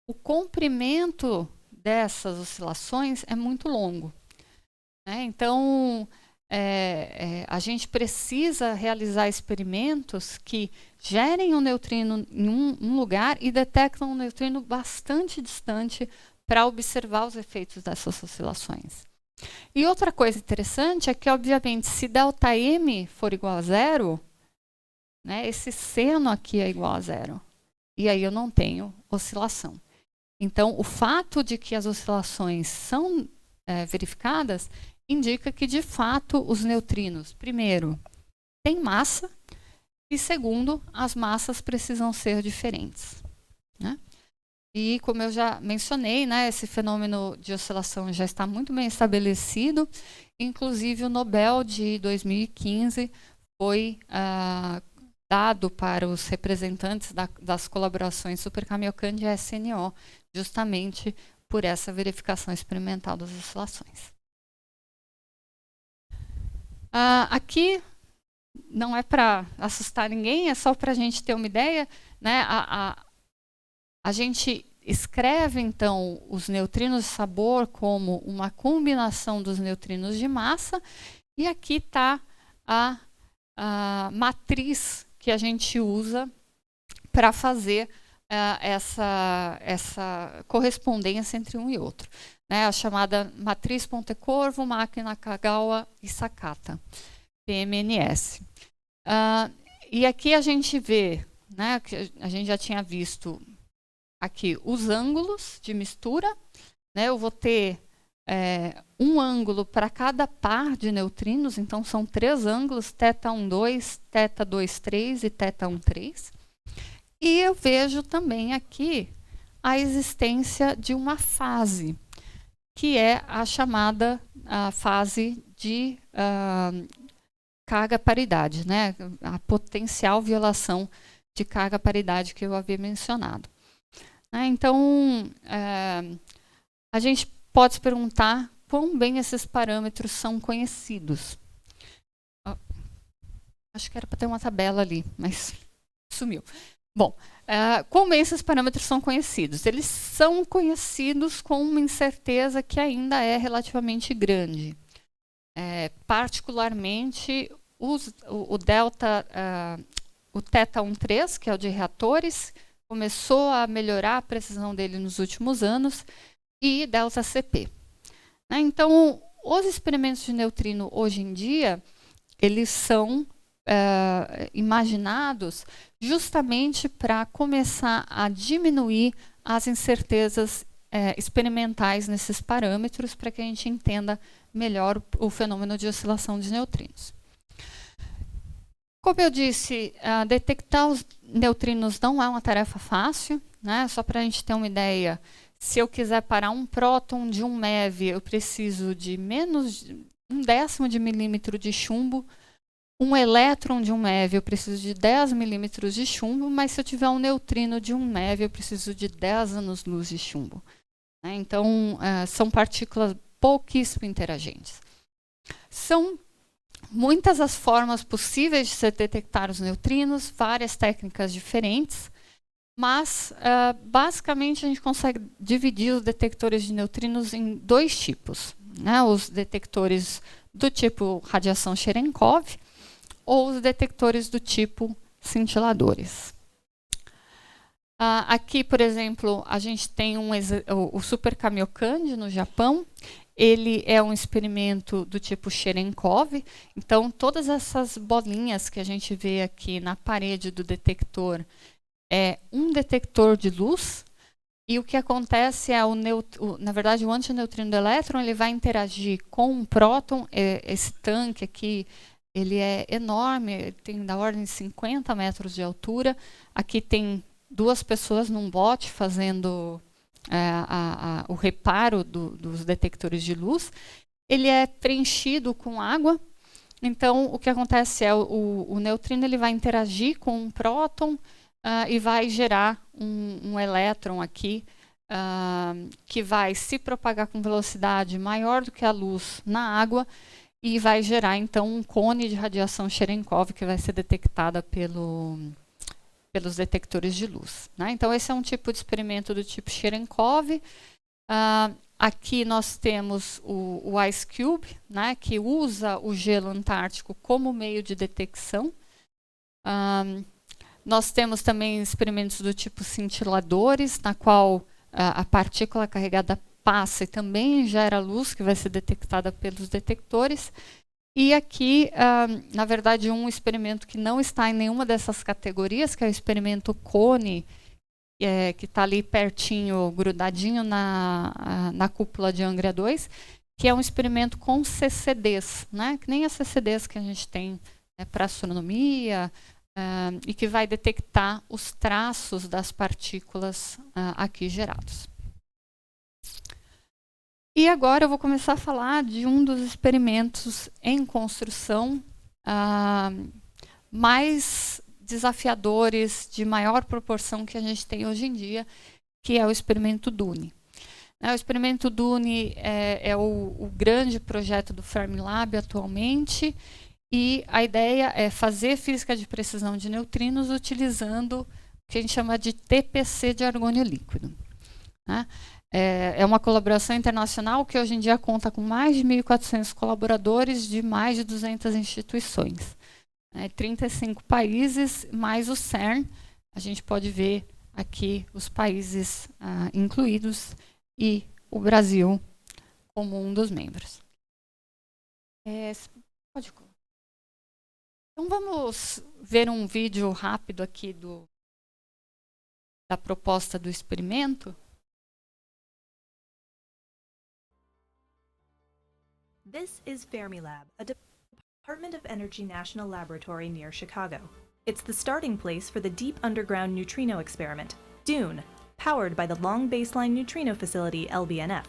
o comprimento dessas oscilações é muito longo. Né? Então, a gente precisa realizar experimentos que gerem um neutrino em um lugar e detectam um neutrino bastante distante para observar os efeitos dessas oscilações. E outra coisa interessante é que, obviamente, se ΔM for igual a zero, né, esse seno aqui é igual a zero. E aí eu não tenho oscilação. Então, o fato de que as oscilações são verificadas indica que, de fato, os neutrinos, primeiro, têm massa, e segundo, as massas precisam ser diferentes. Né? E, como eu já mencionei, né, esse fenômeno de oscilação já está muito bem estabelecido. Inclusive, o Nobel de 2015 foi dado para os representantes das colaborações Super Kamiokande e SNO, justamente por essa verificação experimental das oscilações. Aqui não é para assustar ninguém, é só para a gente ter uma ideia. Né? A gente escreve, então, os neutrinos de sabor como uma combinação dos neutrinos de massa, e aqui está a matriz que a gente usa para fazer essa correspondência entre um e outro. Né? A chamada matriz Pontecorvo, Máquina, Kagawa e Sakata, PMNS. E aqui a gente vê, né, que a gente já tinha visto aqui os ângulos de mistura. Né? Eu vou ter um ângulo para cada par de neutrinos, então são 3 ângulos, θ12, θ23 e θ13. E eu vejo também aqui a existência de uma fase, que é a chamada fase de carga-paridade, né? A potencial violação de carga-paridade que eu havia mencionado. Então, a gente pode se perguntar quão bem esses parâmetros são conhecidos. Acho que era para ter uma tabela ali, mas sumiu. Bom, quão bem esses parâmetros são conhecidos? Eles são conhecidos com uma incerteza que ainda é relativamente grande. Particularmente o delta, o θ13, que é o de reatores, começou a melhorar a precisão dele nos últimos anos, e delta CP. Então, os experimentos de neutrino hoje em dia, eles são imaginados justamente para começar a diminuir as incertezas experimentais nesses parâmetros, para que a gente entenda melhor o fenômeno de oscilação de neutrinos. Como eu disse, detectar os neutrinos não é uma tarefa fácil, né? Só para a gente ter uma ideia, se eu quiser parar um próton de 1 MeV, eu preciso de menos de 1/10 de milímetro de chumbo. Um elétron de 1 MeV, eu preciso de 10 milímetros de chumbo, mas se eu tiver um neutrino de 1 MeV, eu preciso de 10 anos-luz de chumbo. Então, são partículas pouquíssimo interagentes. São muitas as formas possíveis de se detectar os neutrinos, várias técnicas diferentes, mas, basicamente, a gente consegue dividir os detectores de neutrinos em 2 tipos. Né? Os detectores do tipo radiação Cherenkov, ou os detectores do tipo cintiladores. Aqui, por exemplo, a gente tem o Super Kamiokande, no Japão. Ele é um experimento do tipo Cherenkov. Então, todas essas bolinhas que a gente vê aqui na parede do detector é um detector de luz. E o que acontece é, na verdade, o antineutrino do elétron ele vai interagir com um próton. Esse tanque aqui, ele é enorme, ele tem da ordem de 50 metros de altura. Aqui tem 2 pessoas num bote fazendo o reparo dos detectores de luz. Ele é preenchido com água. Então, o que acontece é o neutrino ele vai interagir com um próton e vai gerar um elétron aqui que vai se propagar com velocidade maior do que a luz na água e vai gerar, então, um cone de radiação Cherenkov que vai ser detectada pelos detectores de luz, né? Então, esse é um tipo de experimento do tipo Cherenkov. Aqui nós temos o Ice Cube, né, que usa o gelo antártico como meio de detecção. Nós temos também experimentos do tipo cintiladores, na qual a partícula carregada passa e também gera luz, que vai ser detectada pelos detectores. E aqui, na verdade, um experimento que não está em nenhuma dessas categorias, que é o experimento CONE, que está ali pertinho, grudadinho na cúpula de Angra 2, que é um experimento com CCDs, né? Que nem as CCDs que a gente tem para astronomia, e que vai detectar os traços das partículas aqui gerados. E agora eu vou começar a falar de um dos experimentos em construção mais desafiadores, de maior proporção que a gente tem hoje em dia, que é o experimento DUNE. O experimento DUNE é o grande projeto do Fermilab atualmente, e a ideia é fazer física de precisão de neutrinos utilizando o que a gente chama de TPC de argônio líquido, né? É uma colaboração internacional que hoje em dia conta com mais de 1.400 colaboradores de mais de 200 instituições. 35 países, mais o CERN. A gente pode ver aqui os países incluídos e o Brasil como um dos membros. Pode colocar. Então vamos ver um vídeo rápido aqui da proposta do experimento. This is Fermilab, a Department of Energy national laboratory near Chicago. It's the starting place for the Deep Underground Neutrino Experiment, DUNE, powered by the Long Baseline Neutrino Facility, LBNF.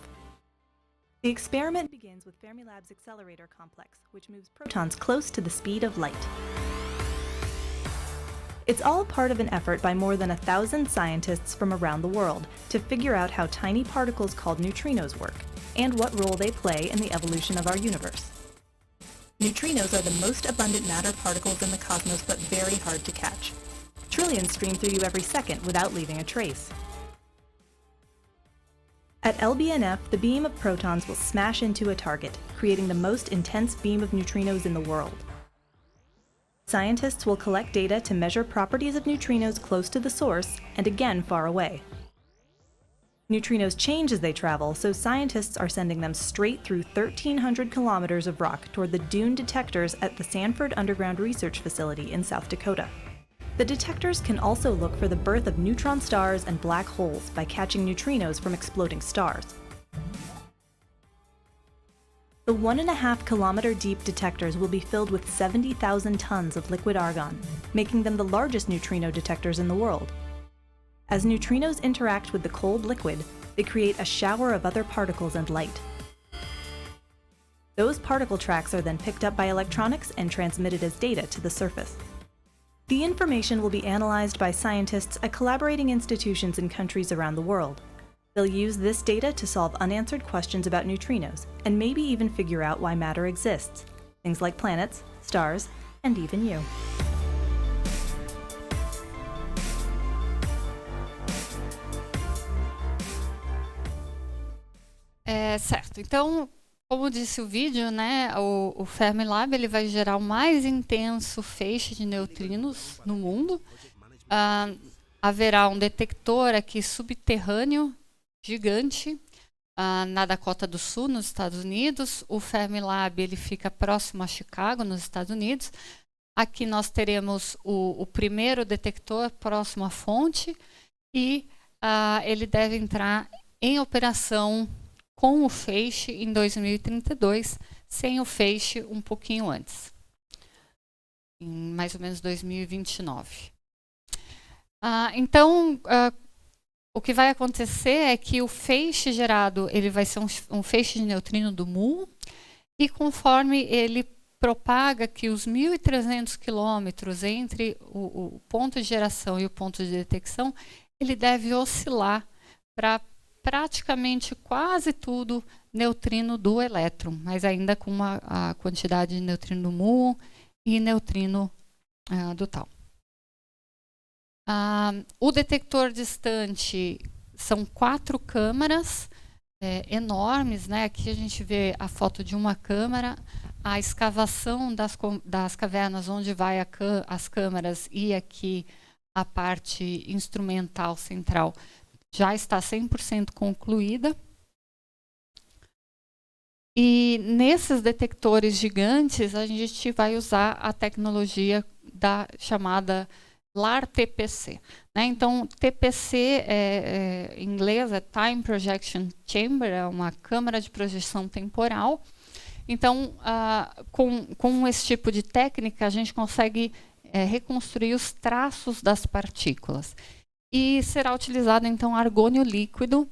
The experiment begins with Fermilab's accelerator complex, which moves protons close to the speed of light. It's all part of an effort by more than 1,000 scientists from around the world to figure out how tiny particles called neutrinos work, and what role they play in the evolution of our universe. Neutrinos are the most abundant matter particles in the cosmos, but very hard to catch. Trillions stream through you every second without leaving a trace. At LBNF, the beam of protons will smash into a target, creating the most intense beam of neutrinos in the world. Scientists will collect data to measure properties of neutrinos close to the source and again far away. Neutrinos change as they travel, so scientists are sending them straight through 1,300 kilometers of rock toward the DUNE detectors at the Sanford Underground Research Facility in South Dakota. The detectors can also look for the birth of neutron stars and black holes by catching neutrinos from exploding stars. The 1.5 kilometer deep detectors will be filled with 70,000 tons of liquid argon, making them the largest neutrino detectors in the world. As neutrinos interact with the cold liquid, they create a shower of other particles and light. Those particle tracks are then picked up by electronics and transmitted as data to the surface. The information will be analyzed by scientists at collaborating institutions in countries around the world. They'll use this data to solve unanswered questions about neutrinos, and maybe even figure out why matter exists. Things like planets, stars, and even you. Certo, então, como disse o vídeo, né, o Fermilab ele vai gerar o mais intenso feixe de neutrinos no mundo. Haverá um detector aqui subterrâneo gigante na Dakota do Sul, nos Estados Unidos. O Fermilab ele fica próximo a Chicago, nos Estados Unidos. Aqui nós teremos o primeiro detector próximo à fonte e ele deve entrar em operação com o feixe em 2032, sem o feixe um pouquinho antes, em mais ou menos 2029. Então, o que vai acontecer é que o feixe gerado ele vai ser um feixe de neutrino do MUL, e conforme ele propaga que os 1.300 quilômetros entre o ponto de geração e o ponto de detecção, ele deve oscilar para praticamente quase tudo neutrino do elétron, mas ainda com a quantidade de neutrino do muon e neutrino do tau. O detector distante são 4 câmaras enormes, né? Aqui a gente vê a foto de uma câmara, a escavação das cavernas onde vai as câmaras e aqui a parte instrumental central já está 100% concluída. E nesses detectores gigantes a gente vai usar a tecnologia chamada LAR-TPC. Né? Então, TPC em inglês é Time Projection Chamber, é uma câmara de projeção temporal. Então, com esse tipo de técnica, a gente consegue reconstruir os traços das partículas. E será utilizado, então, argônio líquido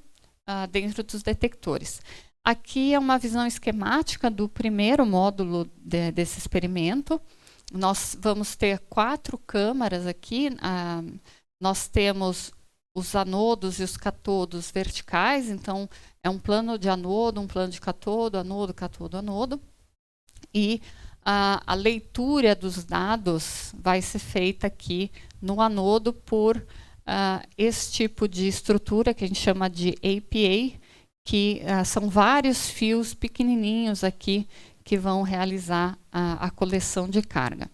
dentro dos detectores. Aqui é uma visão esquemática do primeiro módulo desse experimento. Nós vamos ter 4 câmaras aqui. Nós temos os anodos e os catodos verticais, então é um plano de anodo, um plano de catodo, anodo, catodo, anodo. E a leitura dos dados vai ser feita aqui no anodo por esse tipo de estrutura que a gente chama de APA, que são vários fios pequenininhos aqui que vão realizar a coleção de carga.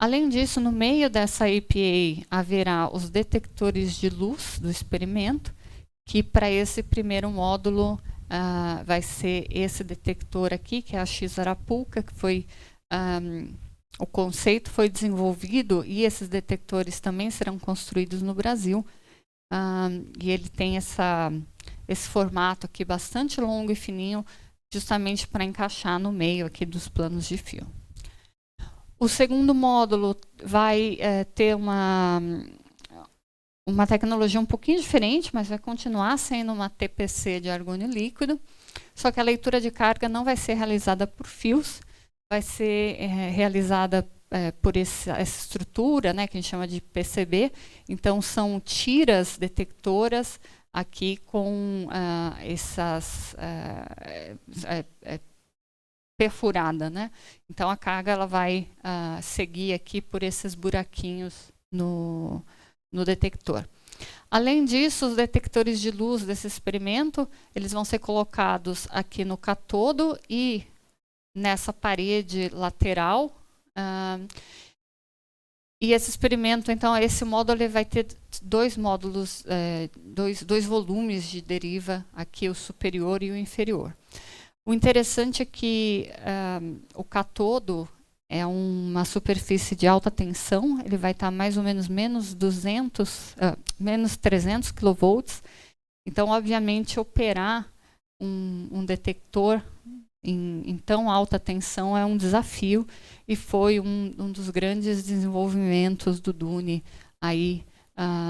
Além disso, no meio dessa APA haverá os detectores de luz do experimento, que para esse primeiro módulo vai ser esse detector aqui, que é a X-Arapuca, que foi o conceito foi desenvolvido e esses detectores também serão construídos no Brasil. E ele tem esse formato aqui bastante longo e fininho, justamente para encaixar no meio aqui dos planos de fio. O segundo módulo vai ter uma tecnologia um pouquinho diferente, mas vai continuar sendo uma TPC de argônio líquido, só que a leitura de carga não vai ser realizada por fios, vai ser realizada por essa estrutura, né, que a gente chama de PCB. Então, são tiras detectoras aqui com essas perfurada, né? Então a carga ela vai seguir aqui por esses buraquinhos no detector. Além disso, os detectores de luz desse experimento, eles vão ser colocados aqui no catodo e nessa parede lateral. E esse experimento, então, esse módulo ele vai ter 2 módulos, dois volumes de deriva, aqui o superior e o inferior. O interessante é que o catodo é uma superfície de alta tensão, ele vai estar mais ou menos menos 300 kV. Então, obviamente, operar um detector em tão alta tensão é um desafio e foi um dos grandes desenvolvimentos do DUNE aí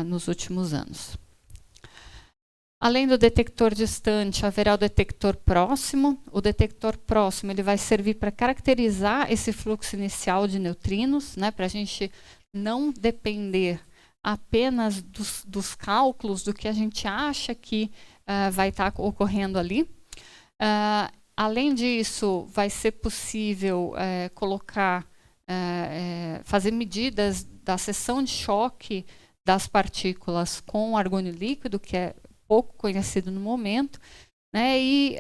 nos últimos anos. Além do detector distante, haverá o detector próximo. O detector próximo ele vai servir para caracterizar esse fluxo inicial de neutrinos, né, para a gente não depender apenas dos cálculos do que a gente acha que vai estar ocorrendo ali. Além disso, vai ser possível fazer medidas da seção de choque das partículas com argônio líquido, que é pouco conhecido no momento, né, e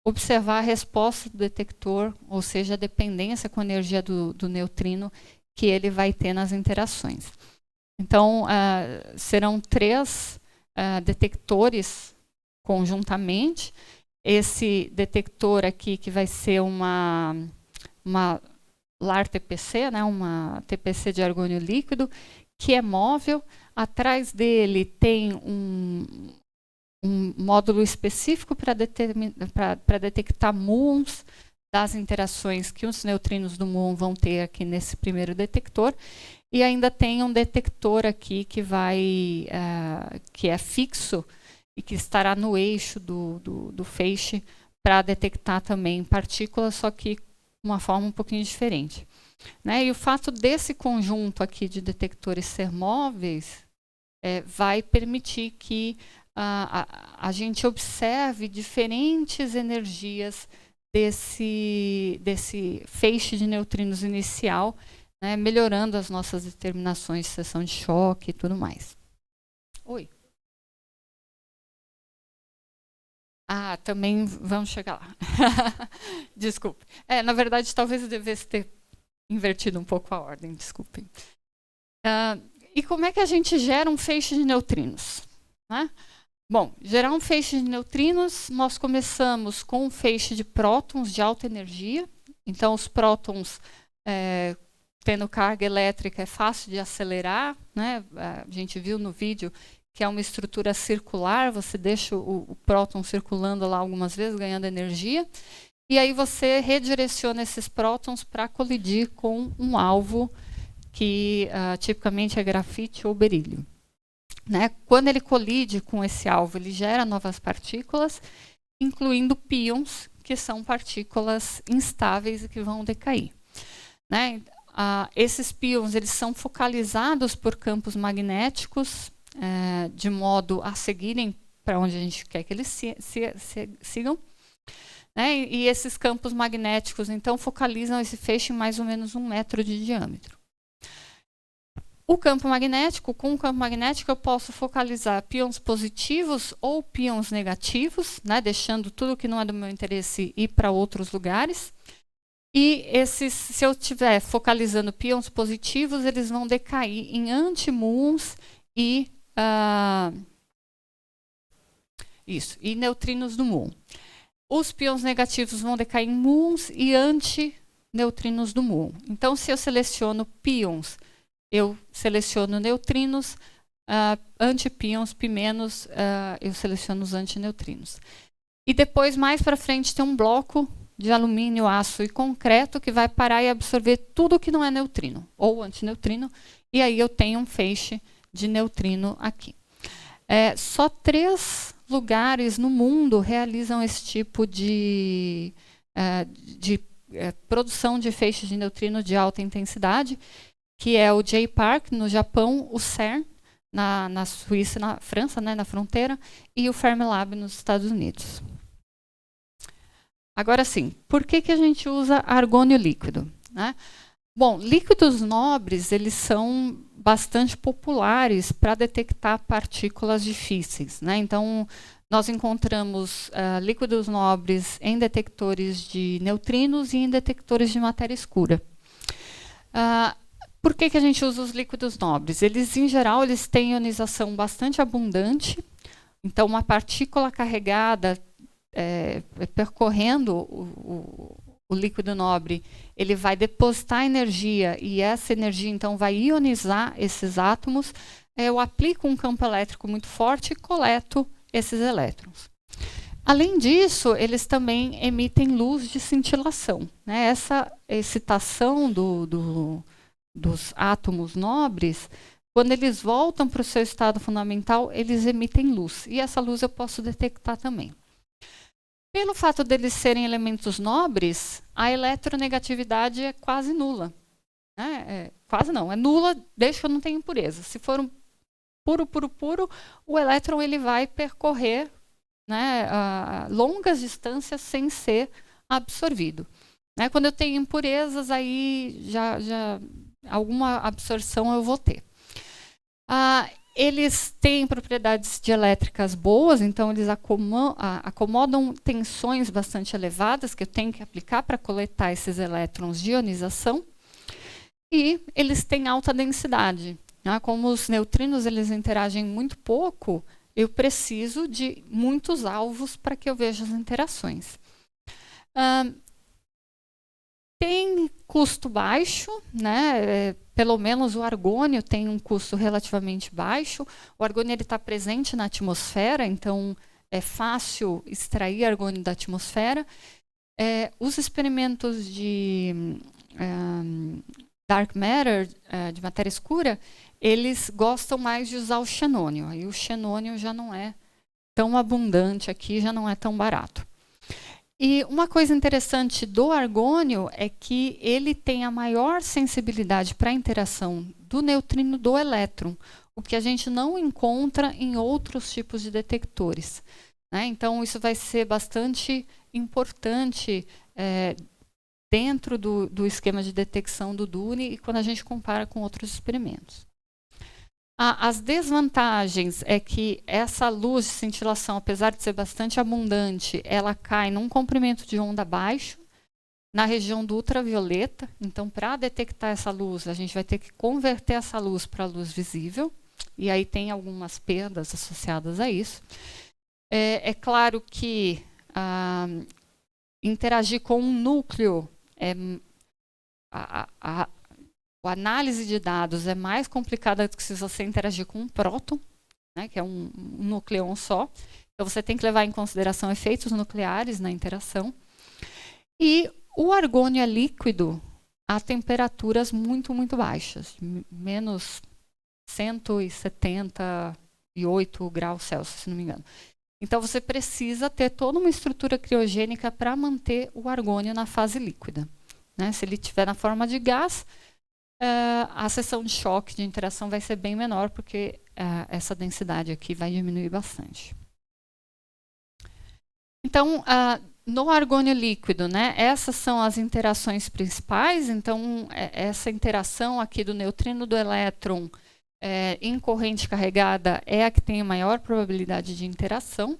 observar a resposta do detector, ou seja, a dependência com a energia do neutrino que ele vai ter nas interações. Então, serão 3 detectores conjuntamente. Esse detector aqui, que vai ser uma LAR-TPC, né, uma TPC de argônio líquido, que é móvel. Atrás dele tem um módulo específico para detectar muons das interações que os neutrinos do muon vão ter aqui nesse primeiro detector. E ainda tem um detector aqui que é fixo e que estará no eixo do feixe para detectar também partículas, só que de uma forma um pouquinho diferente. Né? E o fato desse conjunto aqui de detectores ser móveis vai permitir que a gente observe diferentes energias desse feixe de neutrinos inicial, né, melhorando as nossas determinações de seção de choque e tudo mais. Oi. Também vamos chegar lá. Desculpe. Na verdade, talvez eu devesse ter invertido um pouco a ordem, desculpem. E como é que a gente gera um feixe de neutrinos, né? Bom, gerar um feixe de neutrinos, nós começamos com um feixe de prótons de alta energia. Então, os prótons, tendo carga elétrica, é fácil de acelerar, né? A gente viu no vídeo que é uma estrutura circular, você deixa o próton circulando lá algumas vezes, ganhando energia, e aí você redireciona esses prótons para colidir com um alvo que tipicamente é grafite ou berílio. Né? Quando ele colide com esse alvo, ele gera novas partículas, incluindo píons, que são partículas instáveis e que vão decair. Né? Esses píons eles são focalizados por campos magnéticos, de modo a seguirem para onde a gente quer que eles sigam. Né? E esses campos magnéticos, então, focalizam esse feixe em mais ou menos 1 metro de diâmetro. Com o campo magnético eu posso focalizar píons positivos ou píons negativos, né? Deixando tudo que não é do meu interesse ir para outros lugares. E se eu estiver focalizando píons positivos, eles vão decair em antimuons e neutrinos do muon. Os píons negativos vão decair em muons e antineutrinos do muon. Então, se eu seleciono píons, eu seleciono neutrinos, antipíons, π-, eu seleciono os antineutrinos. E depois, mais para frente, tem um bloco de alumínio, aço e concreto que vai parar e absorver tudo que não é neutrino, ou antineutrino, e aí eu tenho um feixe de neutrino aqui. Só 3 lugares no mundo realizam esse tipo de produção de feixes de neutrino de alta intensidade, que é o J-PARC, no Japão, o CERN, na Suíça, na França, né, na fronteira, e o Fermilab, nos Estados Unidos. Agora sim, por que a gente usa argônio líquido? Né? Bom, líquidos nobres, eles são bastante populares para detectar partículas difíceis. Né? Então, nós encontramos líquidos nobres em detectores de neutrinos e em detectores de matéria escura. Por que a gente usa os líquidos nobres? Eles, em geral, eles têm ionização bastante abundante. Então, uma partícula carregada percorrendo o líquido nobre, ele vai depositar energia e essa energia, então, vai ionizar esses átomos. Eu aplico um campo elétrico muito forte e coleto esses elétrons. Além disso, eles também emitem luz de cintilação. Né? Essa excitação dos átomos nobres, quando eles voltam para o seu estado fundamental, eles emitem luz. E essa luz eu posso detectar também. Pelo fato deles serem elementos nobres, a eletronegatividade é quase nula. Né? Quase não, é nula desde que eu não tenha impureza. Se for um puro, o elétron ele vai percorrer, né, longas distâncias sem ser absorvido. Né? Quando eu tenho impurezas, aí já alguma absorção eu vou ter. Eles têm propriedades dielétricas boas, então eles acomodam tensões bastante elevadas que eu tenho que aplicar para coletar esses elétrons de ionização. E eles têm alta densidade. Né? Como os neutrinos eles interagem muito pouco, eu preciso de muitos alvos para que eu veja as interações. Tem custo baixo, né? Pelo menos o argônio tem um custo relativamente baixo. O argônio está presente na atmosfera, então é fácil extrair argônio da atmosfera. Os experimentos de dark matter, de matéria escura, eles gostam mais de usar o xenônio. Aí o xenônio já não é tão abundante aqui, já não é tão barato. E uma coisa interessante do argônio é que ele tem a maior sensibilidade para a interação do neutrino do elétron, o que a gente não encontra em outros tipos de detectores, né? Então, isso vai ser bastante importante dentro do esquema de detecção do DUNE e quando a gente compara com outros experimentos. As desvantagens é que essa luz de cintilação, apesar de ser bastante abundante, ela cai num comprimento de onda baixo, na região do ultravioleta. Então, para detectar essa luz, a gente vai ter que converter essa luz para a luz visível, e aí tem algumas perdas associadas a isso. É claro que interagir com um núcleo, a análise de dados é mais complicada do que se você interagir com um próton, né, que é um núcleon só. Então, você tem que levar em consideração efeitos nucleares na interação. E o argônio é líquido a temperaturas muito, muito baixas, menos 178 graus Celsius, se não me engano. Então, você precisa ter toda uma estrutura criogênica para manter o argônio na fase líquida, né? Se ele estiver na forma de gás, a seção de choque de interação vai ser bem menor, porque essa densidade aqui vai diminuir bastante. Então, no argônio líquido, né, essas são as interações principais. Então, essa interação aqui do neutrino do elétron em corrente carregada é a que tem a maior probabilidade de interação.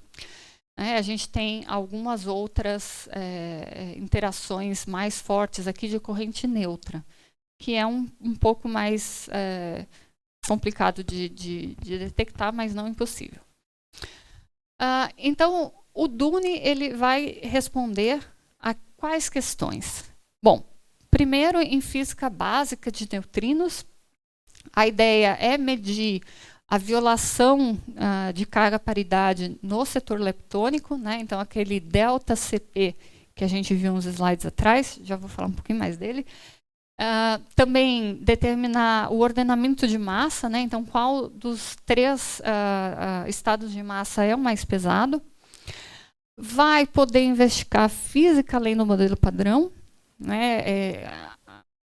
A gente tem algumas outras interações mais fortes aqui de corrente neutra, que é um pouco mais complicado de detectar, mas não impossível. Então, o DUNE ele vai responder a quais questões? Bom, primeiro, em física básica de neutrinos, a ideia é medir a violação de carga-paridade no setor leptônico, né? Então, aquele delta CP que a gente viu uns slides atrás, já vou falar um pouquinho mais dele. Também determinar o ordenamento de massa, né? Então, qual dos três estados de massa é o mais pesado. Vai poder investigar física além do modelo padrão, né?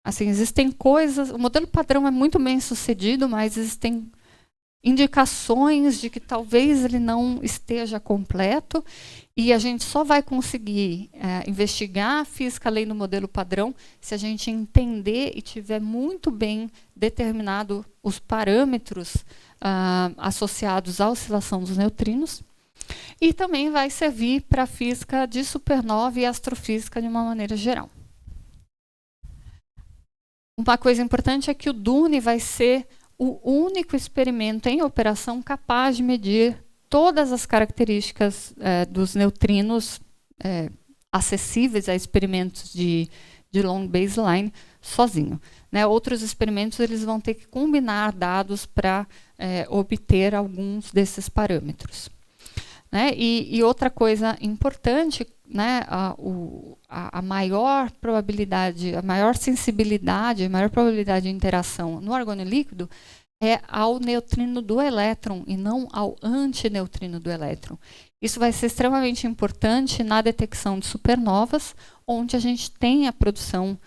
Assim, existem coisas... O modelo padrão é muito bem sucedido, mas existem indicações de que talvez ele não esteja completo, e a gente só vai conseguir investigar a física além do modelo padrão se a gente entender e tiver muito bem determinado os parâmetros associados à oscilação dos neutrinos. E também vai servir para a física de supernova e astrofísica de uma maneira geral. Uma coisa importante é que o DUNE vai ser o único experimento em operação capaz de medir todas as características dos neutrinos acessíveis a experimentos de long baseline sozinho, né? Outros experimentos eles vão ter que combinar dados para obter alguns desses parâmetros, né? E outra coisa importante, né, a maior probabilidade, a maior sensibilidade, a maior probabilidade de interação no argônio líquido é ao neutrino do elétron e não ao antineutrino do elétron. Isso vai ser extremamente importante na detecção de supernovas, onde a gente tem a produção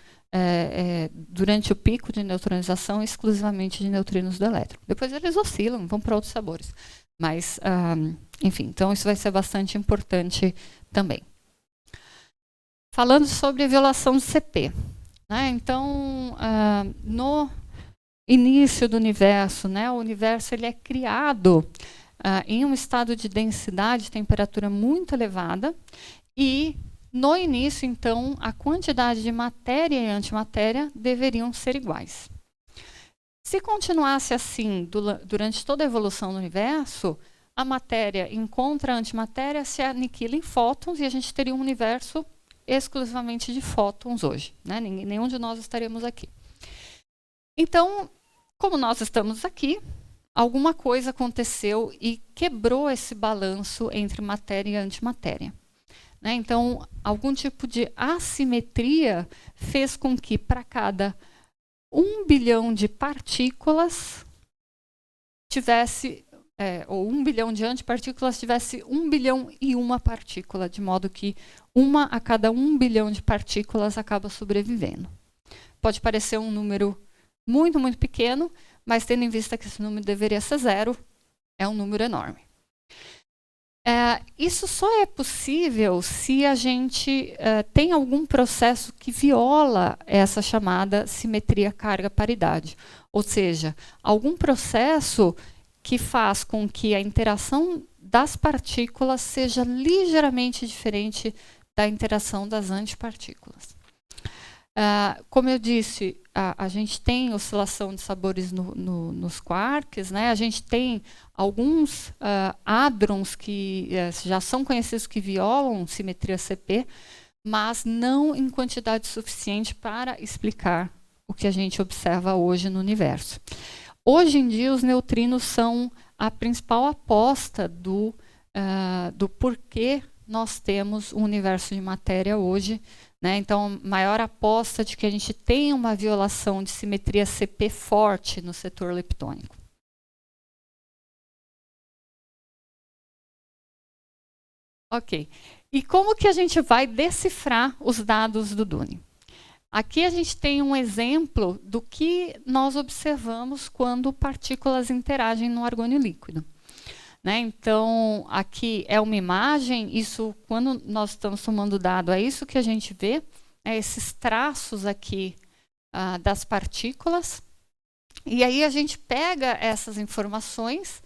durante o pico de neutronização exclusivamente de neutrinos do elétron. Depois eles oscilam, vão para outros sabores. Mas, enfim, então isso vai ser bastante importante também. Falando sobre a violação do CP, né? Então, no início do universo, né, o universo ele é criado em um estado de densidade e temperatura muito elevada, e no início, então, a quantidade de matéria e antimatéria deveriam ser iguais. Se continuasse assim durante toda a evolução do universo, a matéria encontra a antimatéria, se aniquila em fótons, e a gente teria um universo exclusivamente de fótons hoje, né? Nenhum de nós estaríamos aqui. Então, como nós estamos aqui, alguma coisa aconteceu e quebrou esse balanço entre matéria e antimatéria, né? Então, algum tipo de assimetria fez com que para cada 1 bilhão de partículas tivesse ou 1 bilhão de antipartículas tivesse 1 bilhão e uma partícula, de modo que uma a cada 1 bilhão de partículas acaba sobrevivendo. Pode parecer um número muito, muito pequeno, mas tendo em vista que esse número deveria ser 0, é um número enorme. Isso só é possível se a gente tem algum processo que viola essa chamada simetria carga-paridade. Ou seja, algum processo que faz com que a interação das partículas seja ligeiramente diferente da interação das antipartículas. Como eu disse, a gente tem oscilação de sabores nos quarks, né? A gente tem alguns hadrons que já são conhecidos que violam simetria CP, mas não em quantidade suficiente para explicar o que a gente observa hoje no universo. Hoje em dia, os neutrinos são a principal aposta do porquê nós temos um universo de matéria hoje. Né? Então, maior aposta de que a gente tem uma violação de simetria CP forte no setor leptônico. Ok. E como que a gente vai decifrar os dados do Dune? Aqui a gente tem um exemplo do que nós observamos quando partículas interagem no argônio líquido. Né? Então, aqui é uma imagem, isso, quando nós estamos tomando dado, é isso que a gente vê, esses traços aqui das partículas. E aí a gente pega essas informações,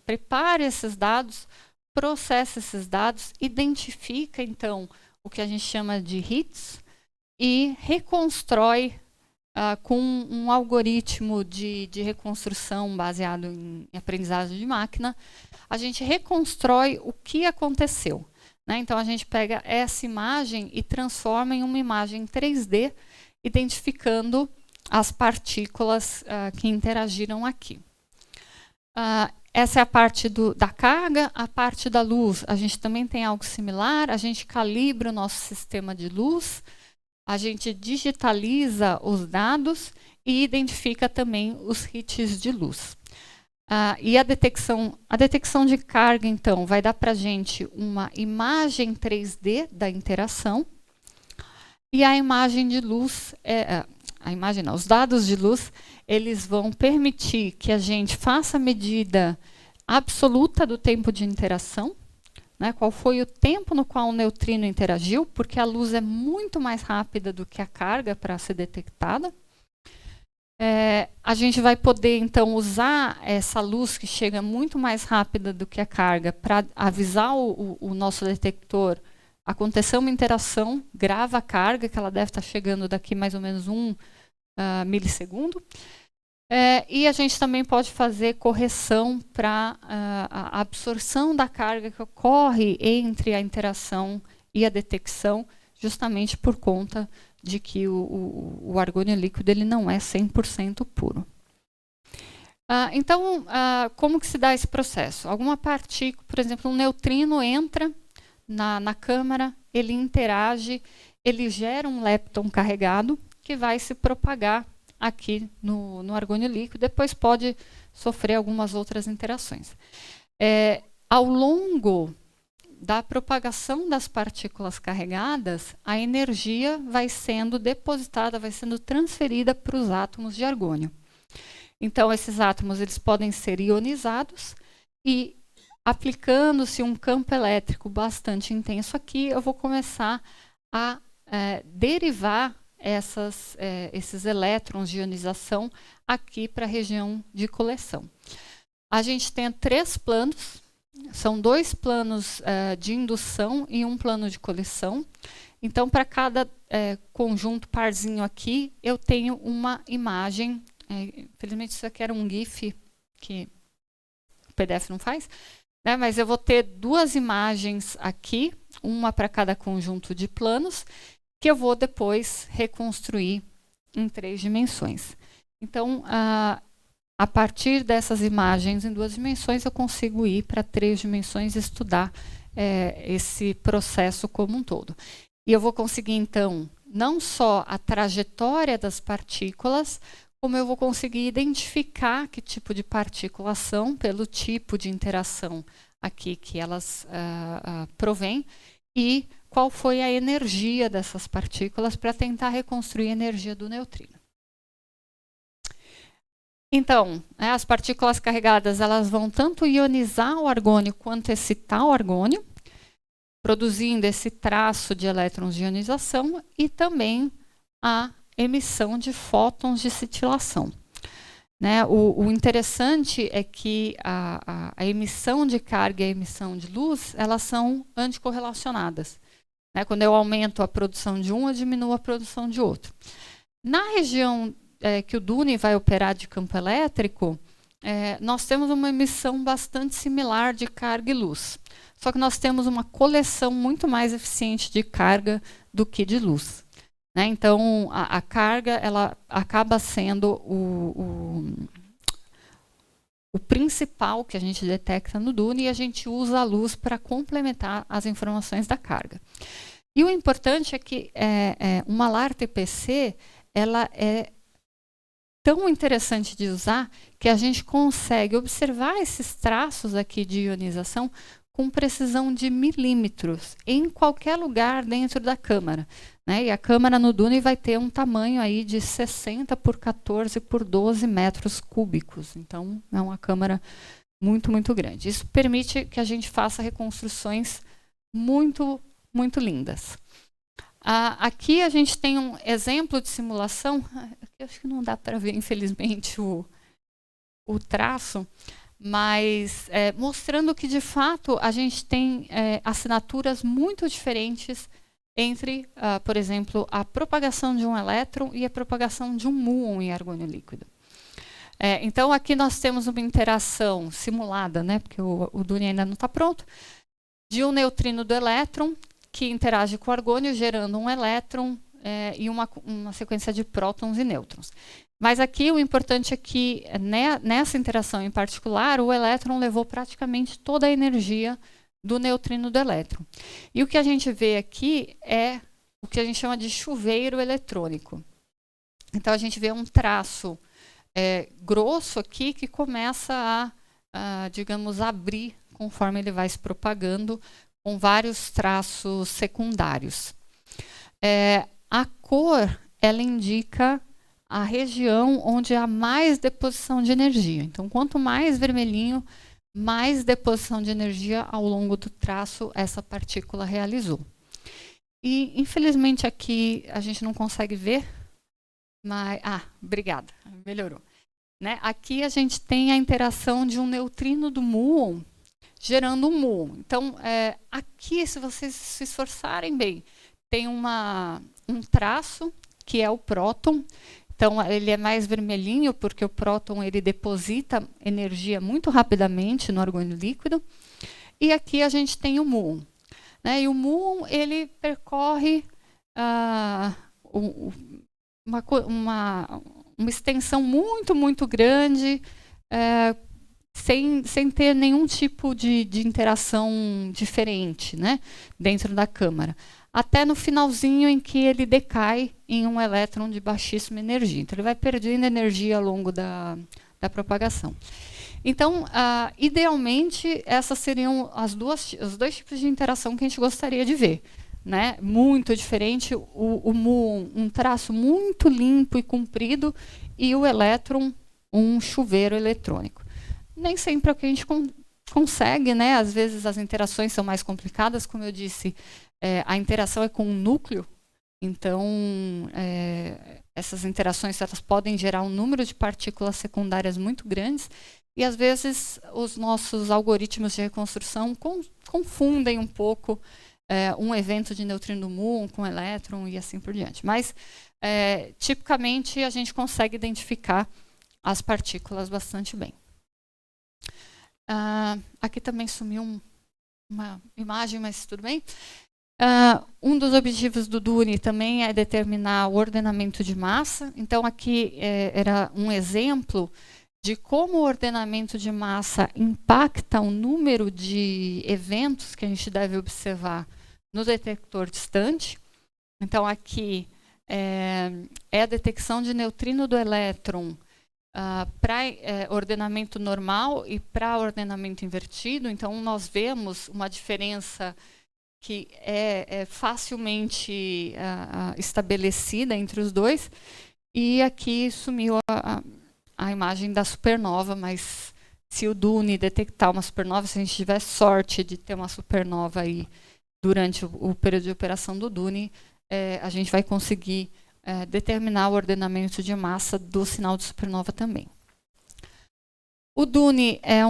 prepara esses dados, processa esses dados, identifica, então, o que a gente chama de hits e reconstrói com um algoritmo de reconstrução baseado em aprendizagem de máquina, a gente reconstrói o que aconteceu. Né? Então, a gente pega essa imagem e transforma em uma imagem 3D, identificando as partículas que interagiram aqui. Essa é a parte da carga, a parte da luz. A gente também tem algo similar, a gente calibra o nosso sistema de luz, a gente digitaliza os dados e identifica também os hits de luz. E a detecção de carga, então, vai dar para a gente uma imagem 3D da interação. E a imagem de luz, os dados de luz, eles vão permitir que a gente faça a medida absoluta do tempo de interação. Né, qual foi o tempo no qual o neutrino interagiu, porque a luz é muito mais rápida do que a carga para ser detectada. A gente vai poder, então, usar essa luz que chega muito mais rápida do que a carga para avisar o nosso detector, aconteceu uma interação, grava a carga, que ela deve estar chegando daqui mais ou menos 1 milissegundo. E a gente também pode fazer correção para a absorção da carga que ocorre entre a interação e a detecção, justamente por conta de que o argônio líquido ele não é 100% puro. Então, como que se dá esse processo? Alguma partícula, por exemplo, um neutrino entra na câmara, ele interage, ele gera um lepton carregado que vai se propagar aqui no argônio líquido, depois pode sofrer algumas outras interações. Ao longo da propagação das partículas carregadas, a energia vai sendo depositada, vai sendo transferida para os átomos de argônio. Então, esses átomos eles podem ser ionizados e, aplicando-se um campo elétrico bastante intenso aqui, eu vou começar a derivar esses elétrons de ionização aqui para a região de coleção. A gente tem 3 planos, são 2 planos de indução e 1 plano de coleção. Então, para cada conjunto parzinho aqui, eu tenho uma imagem. Infelizmente, isso aqui era um GIF que o PDF não faz, né? Mas eu vou ter 2 imagens aqui, uma para cada conjunto de planos, que eu vou depois reconstruir em 3 dimensões. Então, a partir dessas imagens em 2 dimensões, eu consigo ir para 3 dimensões e estudar esse processo como um todo. E eu vou conseguir, então, não só a trajetória das partículas, como eu vou conseguir identificar que tipo de partículas são, pelo tipo de interação aqui que elas provêm, e qual foi a energia dessas partículas para tentar reconstruir a energia do neutrino. Então, as partículas carregadas elas vão tanto ionizar o argônio quanto excitar o argônio, produzindo esse traço de elétrons de ionização e também a emissão de fótons de cintilação. Né? O interessante é que a emissão de carga e a emissão de luz, elas são anticorrelacionadas. Né? Quando eu aumento a produção de um, eu diminuo a produção de outro. Na região que o Dune vai operar de campo elétrico, nós temos uma emissão bastante similar de carga e luz. Só que nós temos uma coleção muito mais eficiente de carga do que de luz. Né? Então, a carga ela acaba sendo o principal que a gente detecta no Dune, e a gente usa a luz para complementar as informações da carga. E o importante é que uma LAR-TPC ela é tão interessante de usar que a gente consegue observar esses traços aqui de ionização com precisão de milímetros em qualquer lugar dentro da câmara. Né? E a câmara no Dune vai ter um tamanho aí de 60 por 14 por 12 metros cúbicos. Então, é uma câmara muito, muito grande. Isso permite que a gente faça reconstruções muito, muito lindas. Aqui a gente tem um exemplo de simulação. Eu acho que não dá para ver, infelizmente, o traço, mas mostrando que, de fato, a gente tem assinaturas muito diferentes entre, por exemplo, a propagação de um elétron e a propagação de um muon em argônio líquido. Então, aqui nós temos uma interação simulada, né, porque o Dune ainda não está pronto, de um neutrino do elétron que interage com o argônio, gerando um elétron e uma sequência de prótons e nêutrons. Mas aqui o importante é que, nessa interação em particular, o elétron levou praticamente toda a energia do neutrino do elétron. E o que a gente vê aqui é o que a gente chama de chuveiro eletrônico. Então, a gente vê um traço grosso aqui que começa a, digamos, abrir conforme ele vai se propagando, com vários traços secundários. A cor, ela indica a região onde há mais deposição de energia. Então, quanto mais vermelhinho, mais deposição de energia ao longo do traço essa partícula realizou. E, infelizmente, aqui a gente não consegue ver, mas... obrigada, melhorou. Né? Aqui a gente tem a interação de um neutrino do muon gerando um muon. Então, aqui, se vocês se esforçarem bem, tem um traço, que é o próton. Então, ele é mais vermelhinho, porque o próton ele deposita energia muito rapidamente no argônio líquido. E aqui a gente tem o muon. Né? E o muon, ele percorre uma extensão muito, muito grande, sem ter nenhum tipo de interação diferente, né, dentro da câmara. Até no finalzinho em que ele decai em um elétron de baixíssima energia. Então, ele vai perdendo energia ao longo da propagação. Então, idealmente, essas seriam os dois tipos de interação que a gente gostaria de ver. Né? Muito diferente, o muon, um traço muito limpo e comprido, e o elétron, um chuveiro eletrônico. Nem sempre é o que a gente consegue, né? Às vezes as interações são mais complicadas, como eu disse, a interação é com um núcleo, então essas interações elas podem gerar um número de partículas secundárias muito grandes, e às vezes os nossos algoritmos de reconstrução confundem um pouco um evento de neutrino muon com elétron e assim por diante. Mas, tipicamente, a gente consegue identificar as partículas bastante bem. Aqui também sumiu uma imagem, mas tudo bem. Um dos objetivos do Dune também é determinar o ordenamento de massa. Então, aqui era um exemplo de como o ordenamento de massa impacta o número de eventos que a gente deve observar no detector distante. Então, aqui é a detecção de neutrino do elétron para ordenamento normal e para ordenamento invertido. Então, nós vemos uma diferença que é facilmente estabelecida entre os dois. E aqui sumiu a imagem da supernova, mas se o DUNE detectar uma supernova, se a gente tiver sorte de ter uma supernova aí durante o período de operação do DUNE, a gente vai conseguir determinar o ordenamento de massa do sinal de supernova também. O DUNE é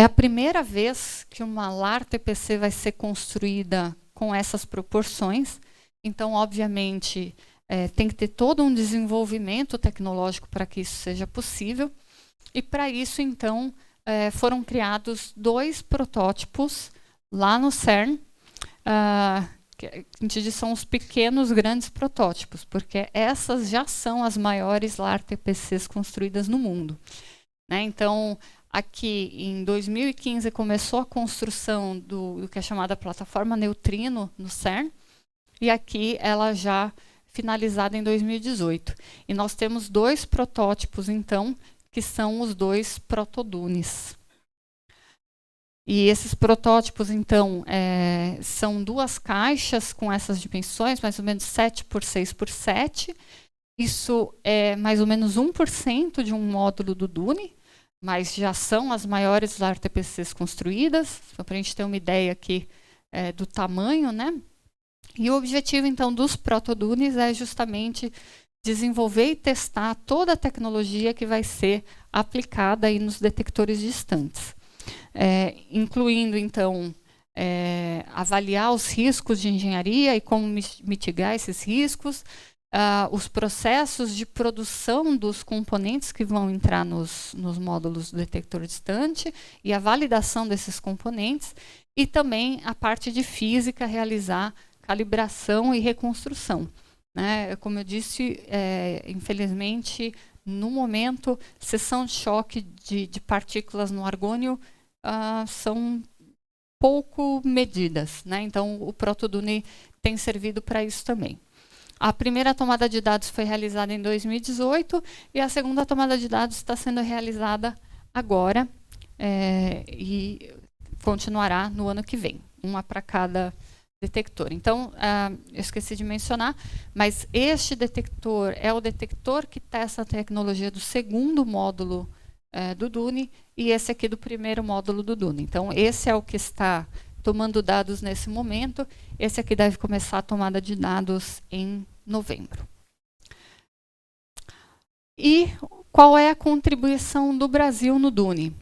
a primeira vez que uma LAR-TPC vai ser construída com essas proporções. Então, obviamente, tem que ter todo um desenvolvimento tecnológico para que isso seja possível. E, para isso, então, foram criados 2 protótipos lá no CERN, que a gente diz são os pequenos grandes protótipos, porque essas já são as maiores LAR-TPCs construídas no mundo. Né? Então, aqui em 2015 começou a construção do que é chamada plataforma Neutrino no CERN, e aqui ela já finalizada em 2018. E nós temos 2 protótipos, então, que são os 2 protodunes. E esses protótipos, então, são 2 caixas com essas dimensões, mais ou menos 7 por 6 por 7. Isso é mais ou menos 1% de um módulo do DUNE, mas já são as maiores LAR-TPCs construídas, só para a gente ter uma ideia aqui do tamanho, né? E o objetivo, então, dos protodunes é justamente desenvolver e testar toda a tecnologia que vai ser aplicada aí nos detectores distantes. Incluindo, então, avaliar os riscos de engenharia e como mitigar esses riscos, os processos de produção dos componentes que vão entrar nos módulos do detector distante e a validação desses componentes, e também a parte de física, realizar calibração e reconstrução. Né? Como eu disse, infelizmente, no momento, seção de choque de partículas no argônio são pouco medidas. Né? Então, o protodune tem servido para isso também. A primeira tomada de dados foi realizada em 2018 e a segunda tomada de dados está sendo realizada agora e continuará no ano que vem, uma para cada detector. Então, eu esqueci de mencionar, mas este detector é o detector que testa a tecnologia do segundo módulo do DUNE e esse aqui do primeiro módulo do DUNE. Então, esse é o que está tomando dados nesse momento. Esse aqui deve começar a tomada de dados em novembro. E qual é a contribuição do Brasil no DUNE?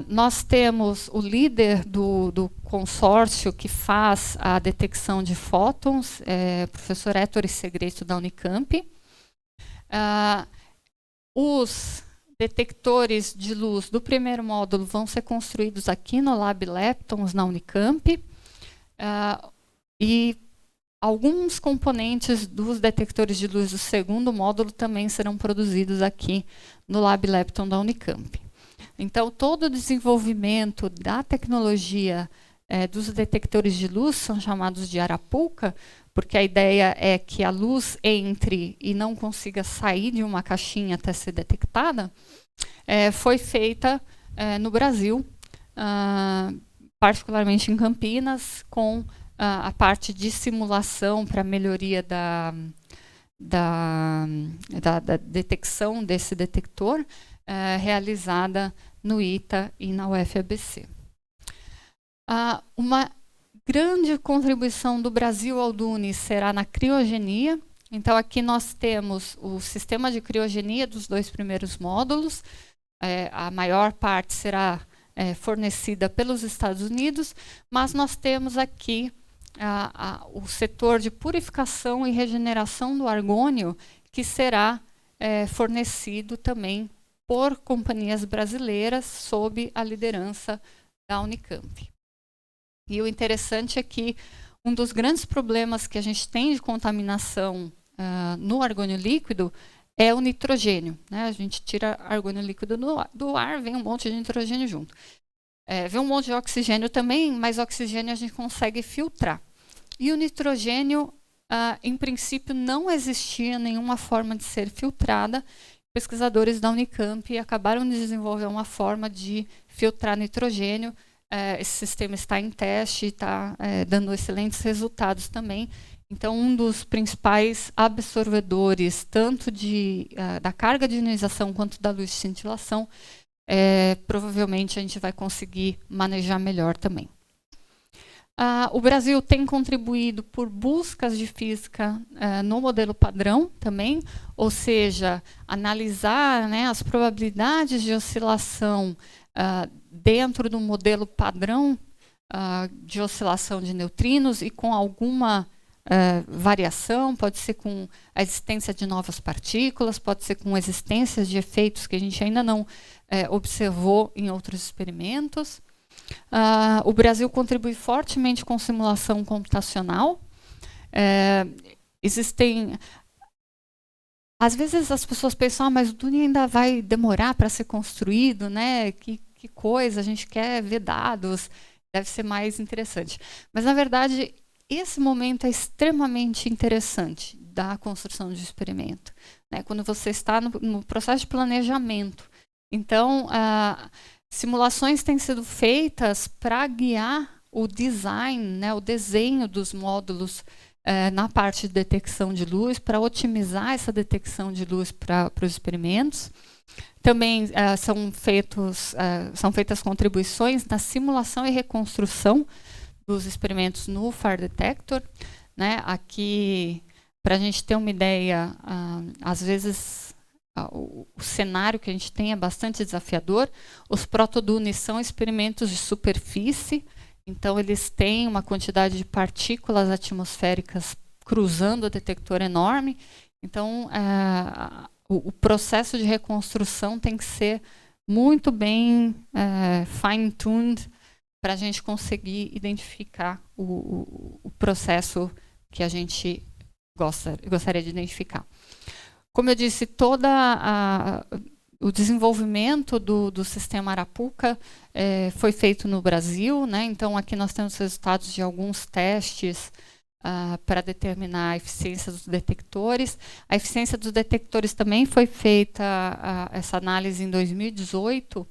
Nós temos o líder do consórcio que faz a detecção de fótons, professor Ettore Segreto, da Unicamp. Os detectores de luz do primeiro módulo vão ser construídos aqui no Lab Leptons, na Unicamp. E alguns componentes dos detectores de luz do segundo módulo também serão produzidos aqui no Lab Lepton da Unicamp. Então, todo o desenvolvimento da tecnologia dos detectores de luz são chamados de arapuca, porque a ideia é que a luz entre e não consiga sair de uma caixinha até ser detectada, foi feita no Brasil, particularmente em Campinas, com a parte de simulação para melhoria da detecção desse detector, realizada no ITA e na UFABC. Uma grande contribuição do Brasil ao DUNE será na criogenia. Então, aqui nós temos o sistema de criogenia dos 2 primeiros módulos. A maior parte será fornecida pelos Estados Unidos, mas nós temos aqui o setor de purificação e regeneração do argônio, que será fornecido também por companhias brasileiras sob a liderança da Unicamp. E o interessante é que um dos grandes problemas que a gente tem de contaminação no argônio líquido é o nitrogênio. Né? A gente tira argônio líquido do ar, vem um monte de nitrogênio junto. Vem um monte de oxigênio também, mas oxigênio a gente consegue filtrar. E o nitrogênio em princípio, não existia nenhuma forma de ser filtrada. Pesquisadores da Unicamp acabaram de desenvolver uma forma de filtrar nitrogênio. Esse sistema está em teste e está dando excelentes resultados também. Então, um dos principais absorvedores, tanto da carga de ionização quanto da luz de cintilação, provavelmente a gente vai conseguir manejar melhor também. O Brasil tem contribuído por buscas de física no modelo padrão também, ou seja, analisar, né, as probabilidades de oscilação dentro do modelo padrão de oscilação de neutrinos e com alguma variação, pode ser com a existência de novas partículas, pode ser com existências de efeitos que a gente ainda não observou em outros experimentos. O Brasil contribui fortemente com simulação computacional. Às vezes as pessoas pensam, mas o DUNI ainda vai demorar para ser construído, né? Que coisa, a gente quer ver dados, deve ser mais interessante. Mas, na verdade, esse momento é extremamente interessante da construção de experimento, né? Quando você está no processo de planejamento. Então, simulações têm sido feitas para guiar o design, né, o desenho dos módulos na parte de detecção de luz, para otimizar essa detecção de luz para os experimentos. Também são feitas contribuições na simulação e reconstrução dos experimentos no Fire Detector, né? Aqui, para a gente ter uma ideia, às vezes o cenário que a gente tem é bastante desafiador. Os protodunes são experimentos de superfície, então eles têm uma quantidade de partículas atmosféricas cruzando o detector enorme. Então, o processo de reconstrução tem que ser muito bem fine-tuned para a gente conseguir identificar o processo que a gente gostaria de identificar. Como eu disse, todo o desenvolvimento do sistema Arapuca foi feito no Brasil, né? Então, aqui nós temos resultados de alguns testes para determinar a eficiência dos detectores. A eficiência dos detectores também foi feita, essa análise em 2018,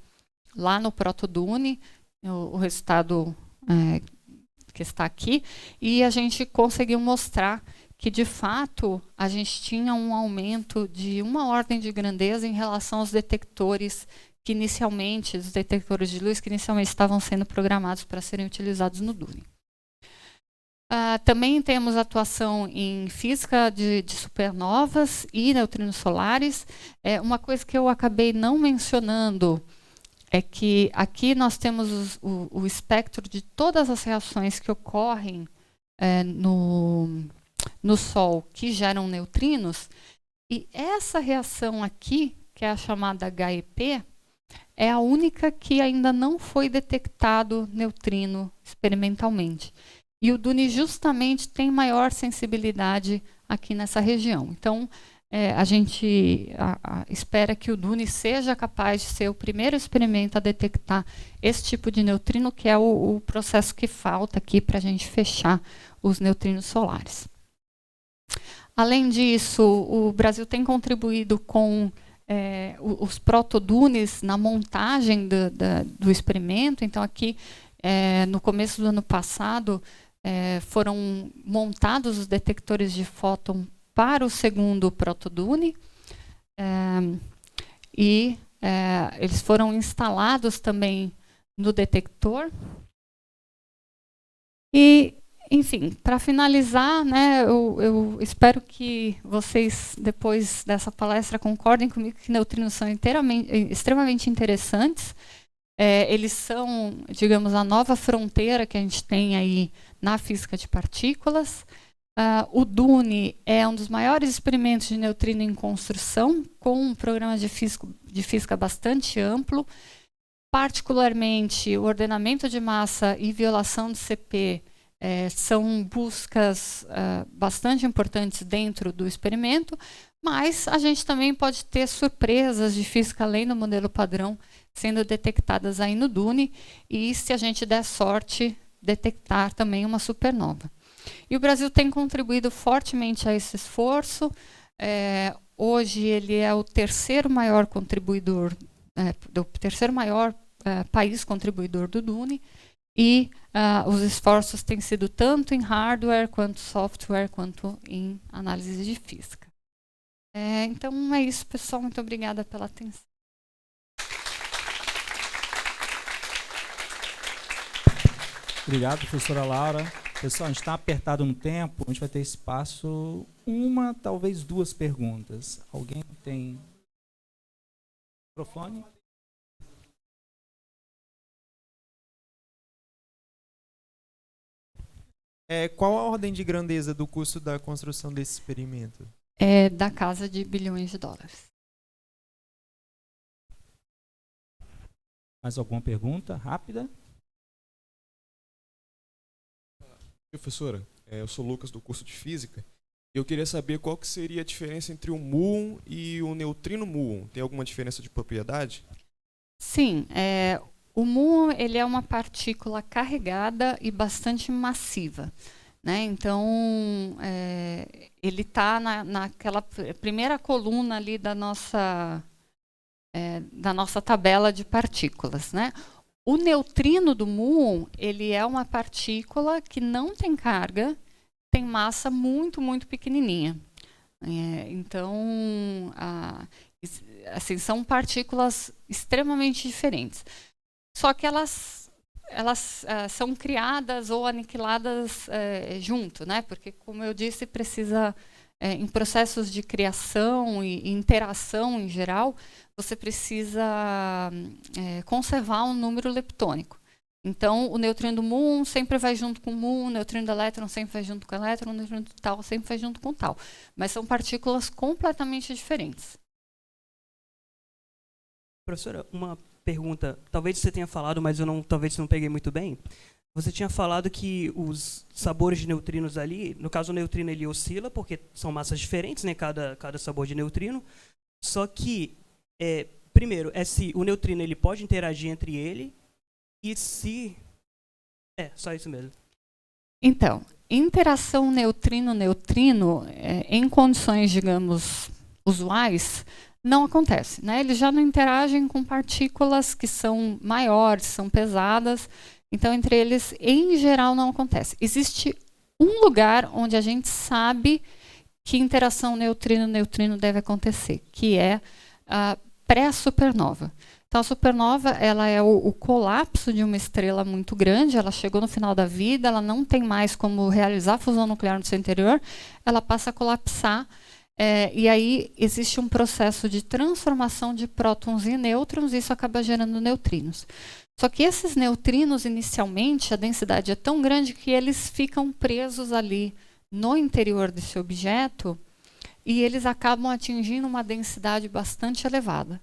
lá no ProtoDune, o resultado que está aqui, e a gente conseguiu mostrar que, de fato, a gente tinha um aumento de uma ordem de grandeza em relação aos detectores que inicialmente, os detectores de luz que inicialmente estavam sendo programados para serem utilizados no DUNI. Também temos atuação em física de supernovas e neutrinos solares. Uma coisa que eu acabei não mencionando é que aqui nós temos o espectro de todas as reações que ocorrem no Sol que geram neutrinos, e essa reação aqui, que é a chamada HEP, é a única que ainda não foi detectado neutrino experimentalmente. E o DUNI justamente tem maior sensibilidade aqui nessa região. Então, a gente espera que o DUNI seja capaz de ser o primeiro experimento a detectar esse tipo de neutrino, que é o processo que falta aqui para a gente fechar os neutrinos solares. Além disso, o Brasil tem contribuído com os protodunes na montagem do experimento. Então, aqui, no começo do ano passado, foram montados os detectores de fóton para o segundo protodune, e eles foram instalados também no detector. E, enfim, para finalizar, né, eu espero que vocês, depois dessa palestra, concordem comigo que neutrinos são extremamente interessantes. Eles são, digamos, a nova fronteira que a gente tem aí na física de partículas. O DUNI é um dos maiores experimentos de neutrino em construção, com um programa de física bastante amplo. Particularmente, o ordenamento de massa e violação de CP são buscas bastante importantes dentro do experimento, mas a gente também pode ter surpresas de física além do modelo padrão sendo detectadas aí no DUNI, e, se a gente der sorte, detectar também uma supernova. E o Brasil tem contribuído fortemente a esse esforço. Hoje ele é o terceiro maior contribuidor, país contribuidor do DUNE, e os esforços têm sido tanto em hardware, quanto software, quanto em análise de física. Então é isso, pessoal. Muito obrigada pela atenção. Obrigado, professora Laura. Pessoal, a gente está apertado no tempo, a gente vai ter espaço, talvez duas perguntas. Alguém tem microfone? Qual a ordem de grandeza do custo da construção desse experimento? É da casa de bilhões de dólares. Mais alguma pergunta rápida? Professora, eu sou o Lucas do curso de Física. Eu queria saber qual que seria a diferença entre o muon e o neutrino muon. Tem alguma diferença de propriedade? Sim, o muon ele é uma partícula carregada e bastante massiva, né? Então, ele está naquela primeira coluna ali da nossa tabela de partículas, né? O neutrino do muon, ele é uma partícula que não tem carga, tem massa muito, muito pequenininha. Então, assim, são partículas extremamente diferentes. Só que elas são criadas ou aniquiladas junto, né? Porque, como eu disse, precisa, em processos de criação e interação em geral, você precisa conservar um número leptônico. Então, o neutrino do muon sempre vai junto com o muon, o neutrino do elétron sempre vai junto com o elétron, o neutrino do tal sempre vai junto com o tal. Mas são partículas completamente diferentes. Professora, uma pergunta. Talvez você tenha falado, mas talvez não peguei muito bem. Você tinha falado que os sabores de neutrinos ali, no caso o neutrino ele oscila, porque são massas diferentes, né, cada sabor de neutrino. Só que, primeiro, se o neutrino ele pode interagir entre ele, e se... só isso mesmo. Então, interação neutrino-neutrino, em condições, digamos, usuais, não acontece, né? Eles já não interagem com partículas que são maiores, são pesadas. Então, entre eles, em geral, não acontece. Existe um lugar onde a gente sabe que interação neutrino-neutrino deve acontecer, que é a pré-supernova. Então, a supernova ela é o colapso de uma estrela muito grande, ela chegou no final da vida, ela não tem mais como realizar a fusão nuclear no seu interior, ela passa a colapsar, e aí existe um processo de transformação de prótons em nêutrons, e isso acaba gerando neutrinos. Só que esses neutrinos, inicialmente, a densidade é tão grande que eles ficam presos ali no interior desse objeto e eles acabam atingindo uma densidade bastante elevada.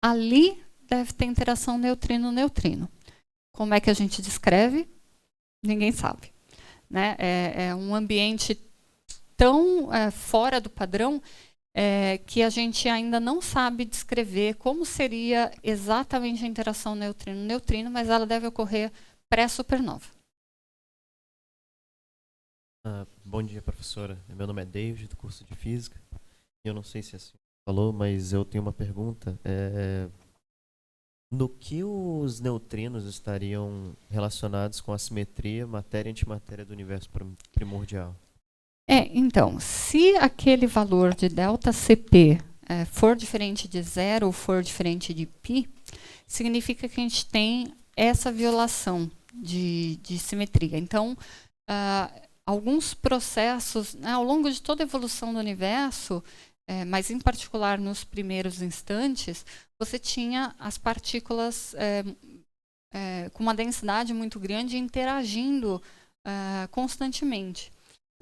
Ali deve ter interação neutrino-neutrino. Como é que a gente descreve? Ninguém sabe, né? É um ambiente tão fora do padrão que a gente ainda não sabe descrever como seria exatamente a interação neutrino-neutrino, mas ela deve ocorrer pré-supernova. Bom dia, professora. Meu nome é David, do curso de Física. Eu não sei se a senhora falou, mas eu tenho uma pergunta. No que os neutrinos estariam relacionados com a simetria matéria-antimatéria do universo primordial? Então, se aquele valor de ΔCp for diferente de zero ou for diferente de π, significa que a gente tem essa violação de simetria. Então, alguns processos, ao longo de toda a evolução do universo, mas em particular nos primeiros instantes, você tinha as partículas com uma densidade muito grande interagindo constantemente.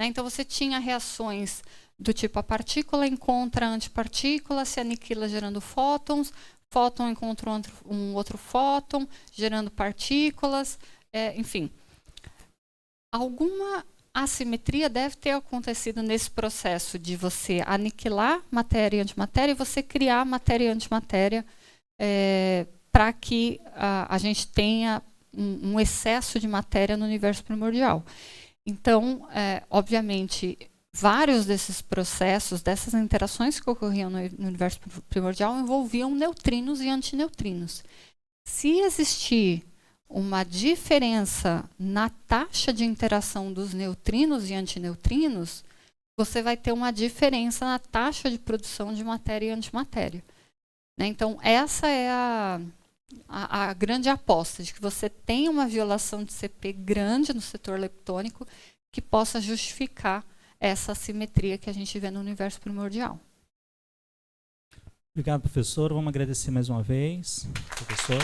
Então, você tinha reações do tipo a partícula encontra a antipartícula, se aniquila gerando fótons, fóton encontra um outro fóton, gerando partículas, enfim. Alguma assimetria deve ter acontecido nesse processo de você aniquilar matéria e antimatéria e você criar matéria e antimatéria para que a gente tenha um excesso de matéria no universo primordial. Então, obviamente, vários desses processos, dessas interações que ocorriam no universo primordial envolviam neutrinos e antineutrinos. Se existir uma diferença na taxa de interação dos neutrinos e antineutrinos, você vai ter uma diferença na taxa de produção de matéria e antimatéria. Né? Então, essa é a grande aposta, de que você tem uma violação de CP grande no setor leptônico que possa justificar essa assimetria que a gente vê no universo primordial. Obrigado, professor. Vamos agradecer mais uma vez, professor.